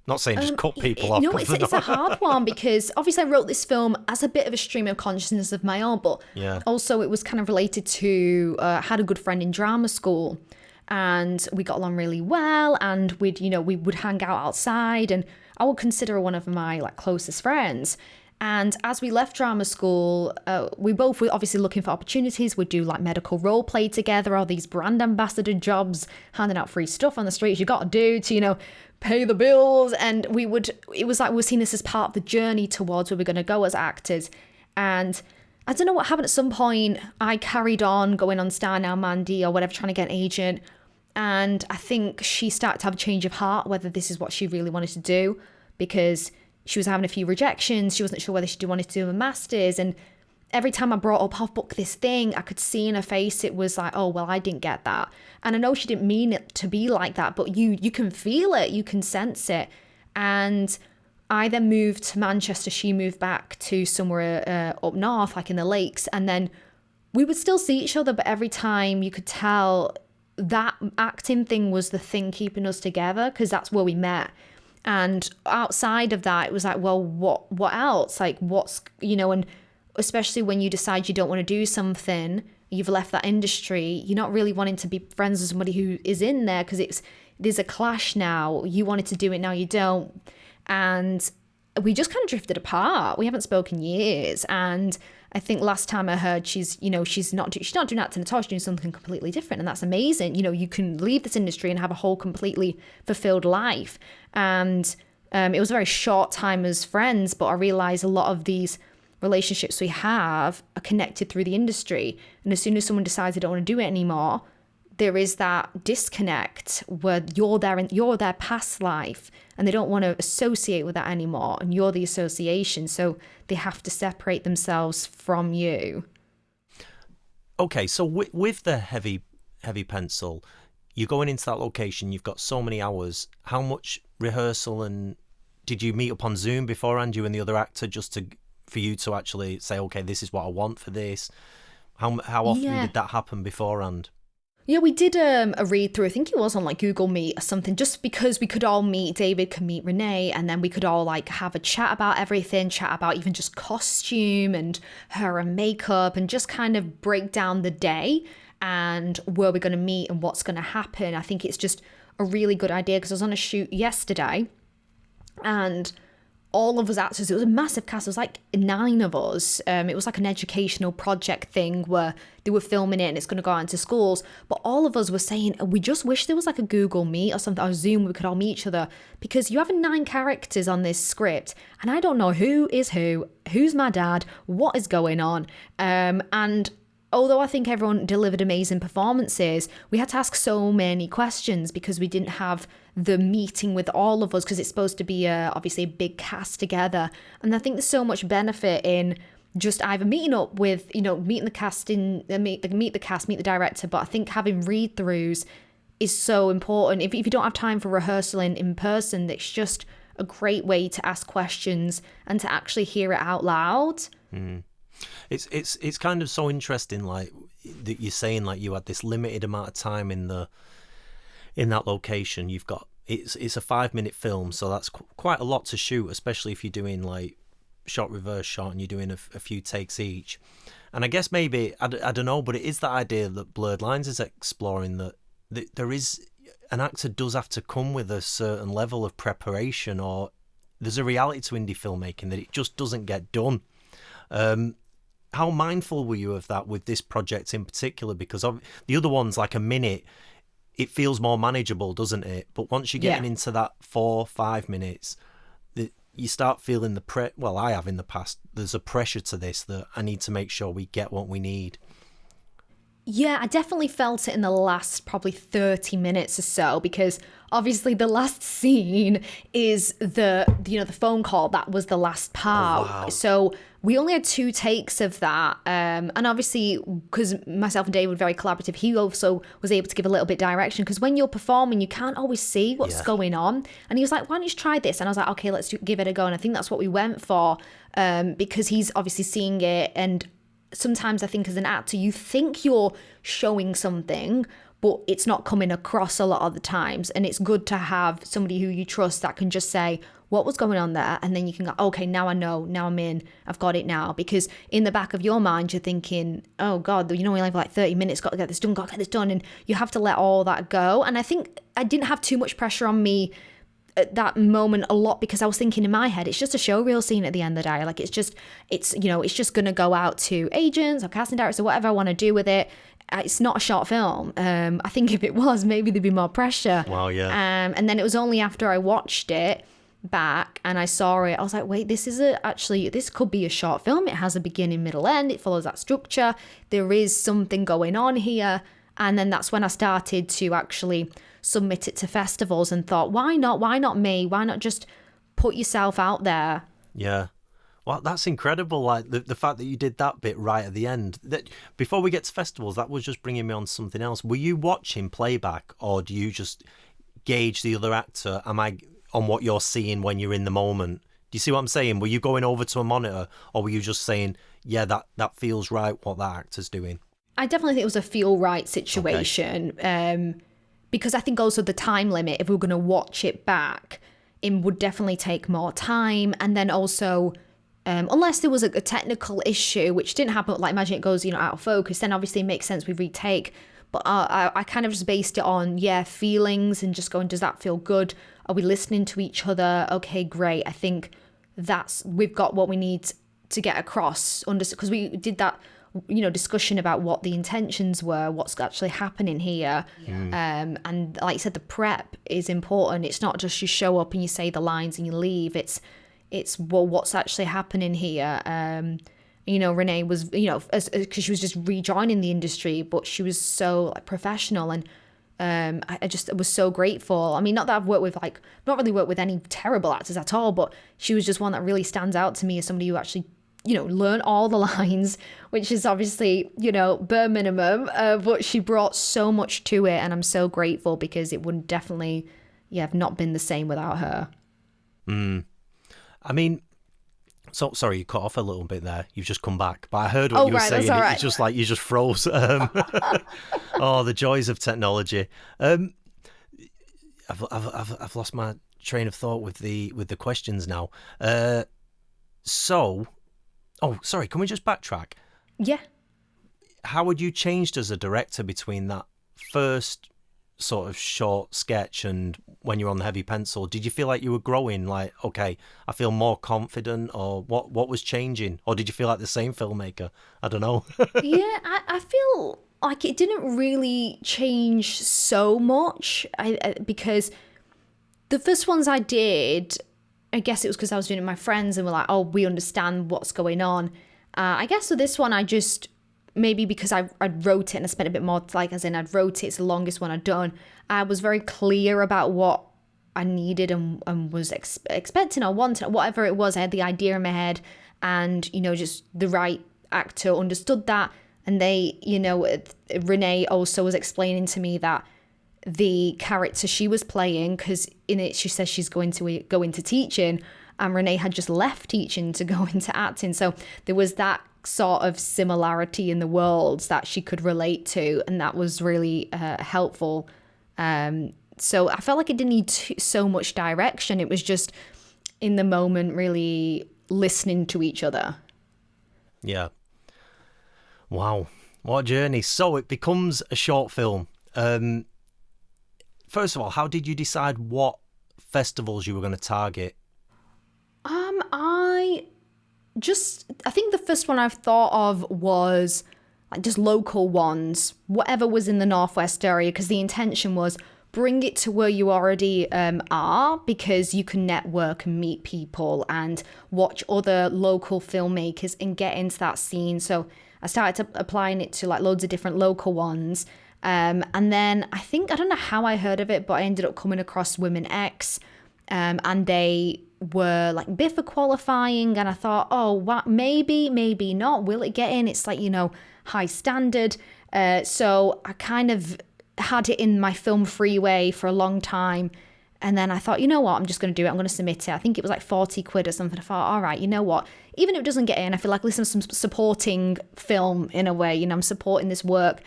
Not saying just cut people off. No, it's a hard one because obviously I wrote this film as a bit of a stream of consciousness of my own, but also it was kind of related to, I had a good friend in drama school and we got along really well, and we would hang out outside, and I would consider her one of my closest friends. And as we left drama school, we both were obviously looking for opportunities. We'd do medical role play together, or these brand ambassador jobs, handing out free stuff on the streets you got to do to, pay the bills. And it was like we were seeing this as part of the journey towards where we're going to go as actors. And I don't know what happened. At some point, I carried on going on Star Now Mandy or whatever, trying to get an agent. And I think she started to have a change of heart, whether this is what she really wanted to do, because she was having a few rejections. She wasn't sure whether she wanted to do a master's. And every time I brought up, I've booked this thing, I could see in her face, it was like, oh, well, I didn't get that. And I know she didn't mean it to be like that, but you can feel it, you can sense it. And I then moved to Manchester. She moved back to somewhere up north, like in the lakes. And then we would still see each other, but every time you could tell that acting thing was the thing keeping us together, because that's where we met. And outside of that, it was like, well, what else? Like, what's, and especially when you decide you don't want to do something, you've left that industry, you're not really wanting to be friends with somebody who is in there, because there's a clash now. You wanted to do it, now you don't. And we just kind of drifted apart. We haven't spoken years. And I think last time I heard she's not doing acting at all. She's doing something completely different. And that's amazing. You can leave this industry and have a whole completely fulfilled life. And it was a very short time as friends, but I realized a lot of these relationships we have are connected through the industry. And as soon as someone decides they don't want to do it anymore, there is that disconnect where you're their past life and they don't want to associate with that anymore, and you're the association, so they have to separate themselves from you. Okay, so with the heavy pencil, you're going into that location. You've got so many hours. How much rehearsal and did you meet up on Zoom beforehand, you and the other actor, just to for you to actually say, okay, this is what I want for this? How often did that happen beforehand? Yeah, we did a read through. I think it was on like Google Meet or something, just because we could all meet. David could meet Renee, and then we could all like have a chat about everything, chat about even just costume and hair and makeup, and just kind of break down the day and where we're going to meet and what's going to happen. I think it's just a really good idea because I was on a shoot yesterday, and all of us actors, it was a massive cast, it was like 9 of us. It was like an educational project thing where they were filming it and it's going to go out into schools, but all of us were saying we just wish there was like a Google Meet or something, or Zoom, we could all meet each other, because you have 9 characters on this script and I don't know who is who's my dad, what is going on, and although I think everyone delivered amazing performances, we had to ask so many questions because we didn't have the meeting with all of us, because it's supposed to be obviously a big cast together. And I think there's so much benefit in just either meeting up with, meeting the cast, meet the cast, meet the director. But I think having read-throughs is so important. If you don't have time for rehearsing in person, it's just a great way to ask questions and to actually hear it out loud. Mm. It's kind of so interesting, like that you're saying, like you had this limited amount of time in that location. You've got it's a 5-minute film, so that's quite a lot to shoot, especially if you're doing like shot reverse shot and you're doing a few takes each. And I guess maybe I don't know, but it is that idea that Blurred Lines is exploring, that there is an actor does have to come with a certain level of preparation, or there's a reality to indie filmmaking that it just doesn't get done. How mindful were you of that with this project in particular? Because the other ones, like a minute, it feels more manageable, doesn't it? But once you're getting into that 4-5 minutes, you start feeling well, I have in the past, there's a pressure to this that I need to make sure we get what we need. Yeah, I definitely felt it in the last probably 30 minutes or so, because obviously the last scene is the phone call. That was the last part. Oh, wow. So we only had 2 takes of that. And obviously, because myself and Dave were very collaborative, he also was able to give a little bit direction, because when you're performing, you can't always see what's going on. And he was like, why don't you try this? And I was like, okay, let's give it a go. And I think that's what we went for, because he's obviously seeing it. And sometimes I think as an actor, you think you're showing something, but it's not coming across a lot of the times. And it's good to have somebody who you trust that can just say, what was going on there? And then you can go, okay, now I know, now I'm in, I've got it now. Because in the back of your mind, you're thinking, oh God, we only have like 30 minutes, got to get this done. And you have to let all that go. And I think I didn't have too much pressure on me at that moment a lot, because I was thinking in my head, it's just a showreel scene at the end of the day. Like it's just going to go out to agents or casting directors or whatever I want to do with it. It's not a short film. I think if it was, maybe there'd be more pressure. Wow, yeah. And then it was only after I watched it back and I saw it, I was like, wait, this could be a short film. It has a beginning, middle, end. It follows that structure. There is something going on here. And then that's when I started to actually submit it to festivals and thought, why not? Why not me? Why not just put yourself out there? Yeah. Well, that's incredible. Like the fact that you did that bit right at the end. That before we get to festivals, that was just bringing me on to something else. Were you watching playback, or do you just gauge the other actor? Am I on what you're seeing when you're in the moment? Do you see what I'm saying? Were you going over to a monitor, or were you just saying, yeah, that feels right what that actor's doing? I definitely think it was a feel right situation. Okay. Because I think also the time limit, if we were going to watch it back, it would definitely take more time. And then also, unless there was a technical issue, which didn't happen, like imagine it goes, out of focus, then obviously it makes sense we retake. But I kind of just based it on, feelings and just going, does that feel good? Are we listening to each other? Okay, great. I think we've got what we need to get across, because we did that, discussion about what the intentions were, what's actually happening here. Yeah. And like you said, the prep is important. It's not just you show up and you say the lines and you leave. It's what's actually happening here. Renee was, because she was just rejoining the industry, but she was so professional, and I just was so grateful. I mean, not that I've worked with not really worked with any terrible actors at all, but she was just one that really stands out to me as somebody who actually learn all the lines, which is obviously, bare minimum, but she brought so much to it, and I'm so grateful because it would definitely, have not been the same without her. I mean, so sorry, you cut off a little bit there. You've just come back, but I heard what you were saying. That's all right. It's just like you just froze. Oh, the joys of technology. I've lost my train of thought with the questions now. Sorry, can we just backtrack? Yeah. How would you changed as a director between that first sort of short sketch and when you're on the heavy pencil? Did you feel like you were growing, like, okay, I feel more confident, or what was changing? Or did you feel like the same filmmaker? I don't know. Yeah, I feel like it didn't really change so much because the first ones I did, I guess it was because I was doing it with my friends and we're like, oh, we understand what's going on. I guess with this one, I just, maybe because I wrote it and I spent a bit more, I'd wrote it, it's the longest one I'd done. I was very clear about what I needed and was expecting or wanting, whatever it was. I had the idea in my head, and, just the right actor understood that. And they, Renee also was explaining to me that the character she was playing, because in it she says she's going to go into teaching, and Renee had just left teaching to go into acting. So there was that sort of similarity in the worlds that she could relate to, and that was really helpful. So I felt like it didn't need so much direction. It was just in the moment, really listening to each other. Yeah. Wow, what a journey. So it becomes a short film. First of all, how did you decide what festivals you were going to target? I think the first one I've thought of was like just local ones, whatever was in the Northwest area, because the intention was bring it to where you already are, because you can network and meet people and watch other local filmmakers and get into that scene. So I started applying it to like loads of different local ones. And then I don't know how I heard of it, but I ended up coming across Women X, and they were like BIFA qualifying, and I thought, oh, what, maybe not. Will it get in? It's like, high standard. So I kind of had it in my film freeway for a long time. And then I thought, you know what, I'm just going to do it. I'm going to submit it. I think it was like 40 quid or something. I thought, all right, you know what, even if it doesn't get in, I feel like this is some supporting film in a way. I'm supporting this work.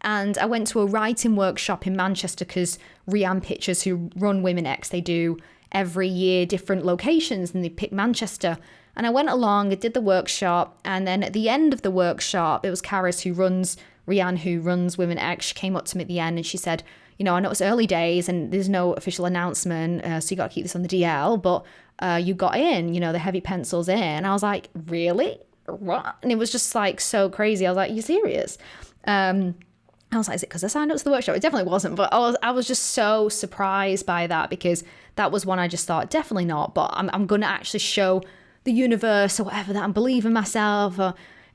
And I went to a writing workshop in Manchester because Rianne Pictures, who run Women X, they do every year different locations, and they picked Manchester. And I went along, I did the workshop, and then at the end of the workshop, it was Karis, Rianne, who runs Women X. She came up to me at the end and she said, I know it's early days and there's no official announcement, so you got to keep this on the DL, but you got in, the heavy pencils in. And I was like, really? What? And it was just like so crazy. I was like, you serious? I was like, is it because I signed up to the workshop? It definitely wasn't, but I was just so surprised by that, because that was one I just thought, definitely not, but I'm going to actually show the universe or whatever that I believe in myself.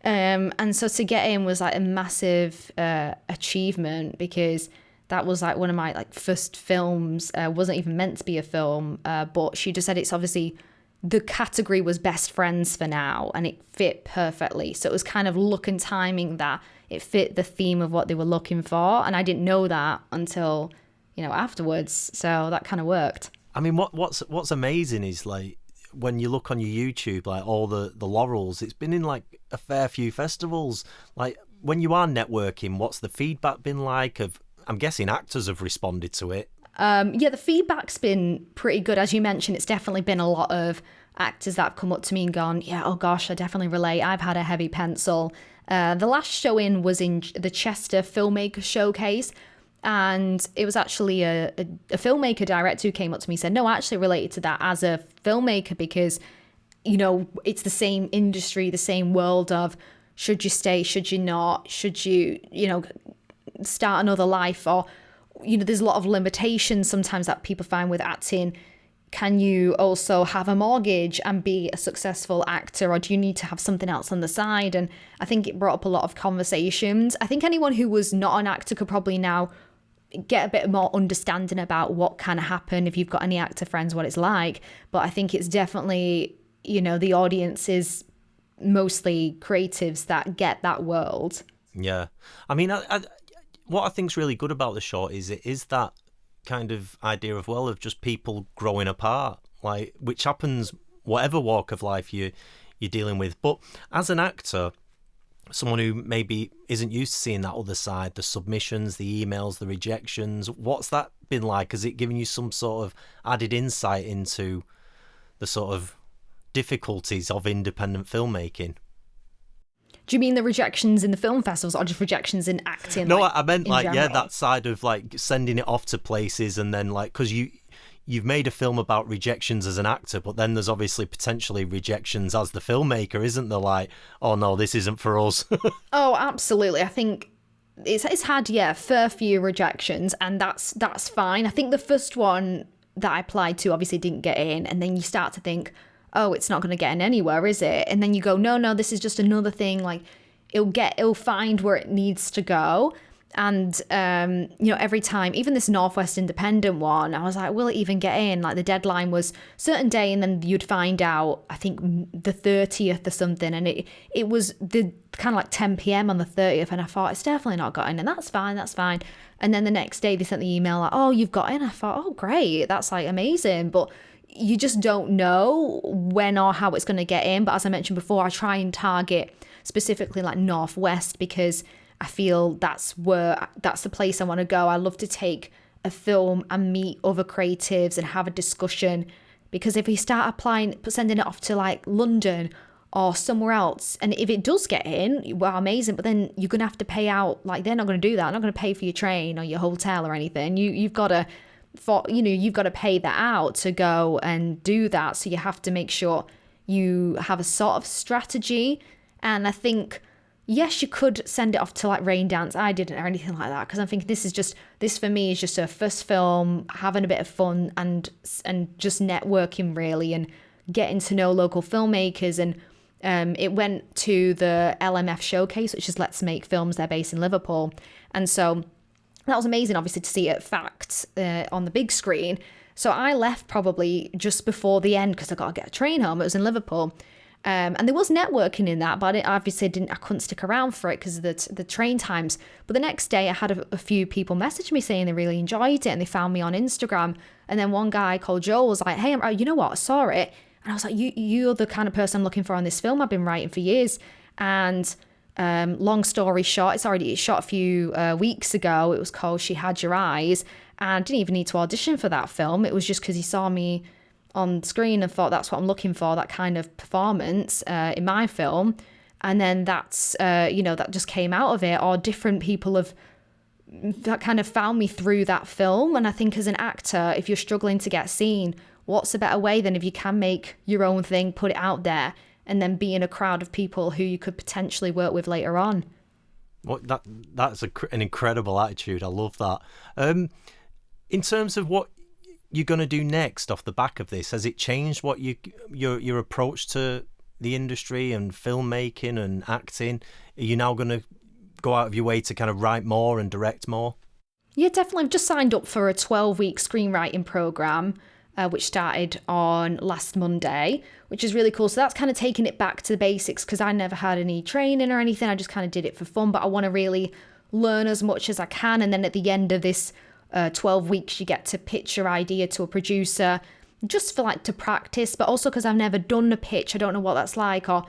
And so to get in was like a massive achievement, because that was like one of my like first films. Wasn't even meant to be a film, but she just said it's obviously, the category was best friends for now, and it fit perfectly. So it was kind of luck and timing that it fit the theme of what they were looking for, and I didn't know that until afterwards. So that kind of worked. I mean, what's amazing is like when you look on your YouTube, like all the laurels, it's been in like a fair few festivals. Like when you are networking, what's the feedback been like? I'm guessing actors have responded to it. Yeah, the feedback's been pretty good. As you mentioned, it's definitely been a lot of actors that have come up to me and gone, yeah, oh gosh, I definitely relate. I've had a heavy pencil. The last show-in was in the Chester Filmmaker Showcase, and it was actually a filmmaker director who came up to me and said, no, I actually related to that as a filmmaker, because, it's the same industry, the same world of should you stay, should you not, should you, start another life, or, there's a lot of limitations sometimes that people find with acting. Can you also have a mortgage and be a successful actor, or do you need to have something else on the side? And I think it brought up a lot of conversations. I think anyone who was not an actor could probably now get a bit more understanding about what can happen if you've got any actor friends, what it's like. But I think it's definitely, the audience is mostly creatives that get that world. Yeah. I mean, what I think's really good about the short is it is that kind of idea of, well, of just people growing apart, like, which happens whatever walk of life you're dealing with. But as an actor, someone who maybe isn't used to seeing that other side, the submissions, the emails, the rejections, what's that been like? Has it given you some sort of added insight into the sort of difficulties of independent filmmaking? Do you mean the rejections in the film festivals or just rejections in acting? No, like, I meant like, general? yeah, that side of like sending it off to places, and then like, because you've made a film about rejections as an actor, but then there's obviously potentially rejections as the filmmaker, isn't there? Like, oh no, this isn't for us. Oh, absolutely. I think it's had, yeah, fair few rejections, and that's fine. I think the first one that I applied to obviously didn't get in, and then you start to think, oh, it's not going to get in anywhere, is it? And then you go, no, this is just another thing. Like, it'll find where it needs to go. And, every time, even this Northwest Independent one, I was like, will it even get in? Like, the deadline was certain day, and then you'd find out, I think, the 30th or something. And it was the kind of like 10 p.m. on the 30th. And I thought, it's definitely not got in. And that's fine. And then the next day they sent the email like, oh, you've got in. I thought, oh, great. That's like amazing. But you just don't know when or how it's going to get in. But as I mentioned before, I try and target specifically like Northwest, because I feel that's the place I want to go. I love to take a film and meet other creatives and have a discussion, because if we start sending it off to like London or somewhere else, and if it does get in, well, amazing, but then you're gonna have to pay out. Like, they're not going to do that. They're not going to pay for your train or your hotel or anything. You've got to pay that out to go and do that. So you have to make sure you have a sort of strategy. And I think, yes, you could send it off to like Rain Dance. I didn't, or anything like that, because I think this for me is just a first film, having a bit of fun and just networking really, and getting to know local filmmakers. And it went to the LMF showcase, which is Let's Make Films. They're based in Liverpool, and so that was amazing, obviously, to see it fact on the big screen. So I left probably just before the end, because I got to get a train home. It was in Liverpool. And there was networking in that, but I couldn't stick around for it because of the train times. But the next day I had a few people message me saying they really enjoyed it, and they found me on Instagram. And then one guy called Joel was like, hey, you know what? I saw it. And I was like, you're the kind of person I'm looking for on this film I've been writing for years. And long story short, it's shot a few weeks ago. It was called She Had Your Eyes. And I didn't even need to audition for that film. It was just because he saw me on screen and thought that's what I'm looking for, that kind of performance in my film. And then that's, that just came out of it. Or different people that kind of found me through that film. And I think as an actor, if you're struggling to get seen, what's a better way than if you can make your own thing, put it out there, and then be in a crowd of people who you could potentially work with later on? That's an incredible attitude. I love that. In terms of what you're going to do next off the back of this, has it changed what your approach to the industry and filmmaking and acting? Are you now going to go out of your way to kind of write more and direct more? Yeah, definitely. I've just signed up for a 12-week screenwriting program, which started on last Monday, which is really cool. So that's kind of taking it back to the basics, because I never had any training or anything. I just kind of did it for fun, but I want to really learn as much as I can. And then at the end of this 12 weeks, you get to pitch your idea to a producer, just for to practice, but also because I've never done a pitch. I don't know what that's like, or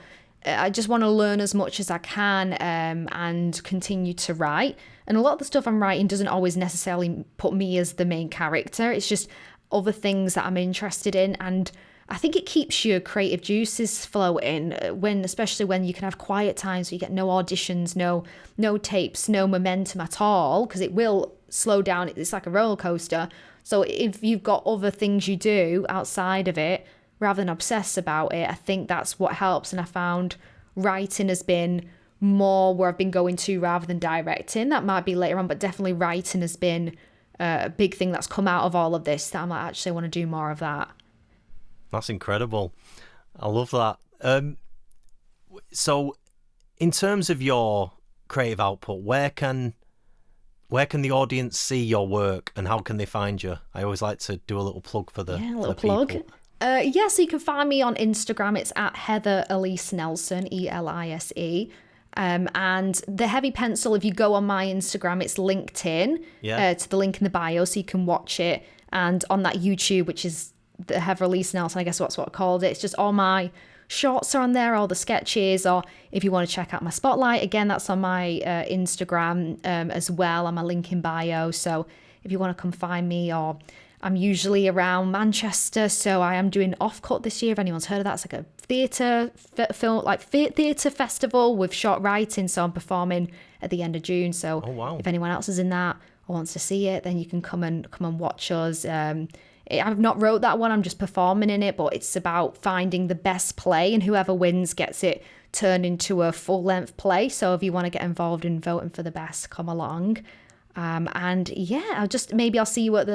I just want to learn as much as I can and continue to write. And a lot of the stuff I'm writing doesn't always necessarily put me as the main character. It's just other things that I'm interested in. And I think it keeps your creative juices flowing, especially when you can have quiet times where you get no auditions, no tapes, no momentum at all, because it will slow down. It's like a roller coaster. So if you've got other things you do outside of it, rather than obsess about it, I think that's what helps. And I found writing has been more where I've been going to rather than directing. That might be later on, but definitely writing has been a big thing that's come out of all of this, that I might actually want to do more of that. That's incredible. I love that. So in terms of your creative output, where can the audience see your work, and how can they find you? I always like to do a little plug for the plug. people. Yeah, so you can find me on Instagram. It's at Heather Elise Nelson, Elise. And the heavy pencil, if you go on my Instagram, it's linked in to the link in the bio, so you can watch it. And on that YouTube, which is the Heather Elise Nelson, I guess that's what I called it. It's just all my shorts are on there, all the sketches, or if you want to check out my spotlight, again, that's on my Instagram as well, on my link in bio. So if you want to come find me, or I'm usually around Manchester, so I am doing Offcut this year. If anyone's heard of that, it's like a theatre festival with short writing. So I'm performing at the end of June. So if anyone else is in that or wants to see it, then you can come and watch us. I've not wrote that one. I'm just performing in it, but it's about finding the best play, and whoever wins gets it turned into a full length play. So if you want to get involved in voting for the best, come along. And yeah, I'll see you at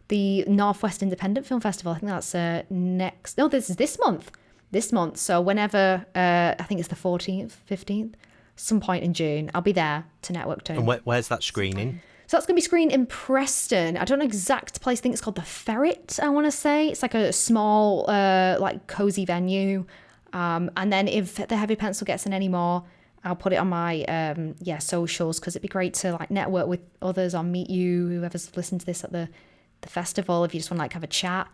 the Northwest Independent Film Festival. I think that's this month. So whenever, I think it's the 14th, 15th, some point in June, I'll be there to network too. And where's that screening? So that's going to be screened in Preston. I don't know exact place. I think it's called the Ferret, I want to say. It's like a small, like cozy venue. And then if the Heavy Pencil gets in any more, I'll put it on my socials, because it'd be great to like network with others or meet you, whoever's listened to this at the festival, if you just want to like have a chat,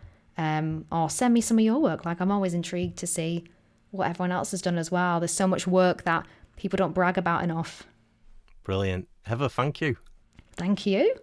or send me some of your work. Like, I'm always intrigued to see what everyone else has done as well. There's so much work that people don't brag about enough. Brilliant. Heather, thank you. Thank you.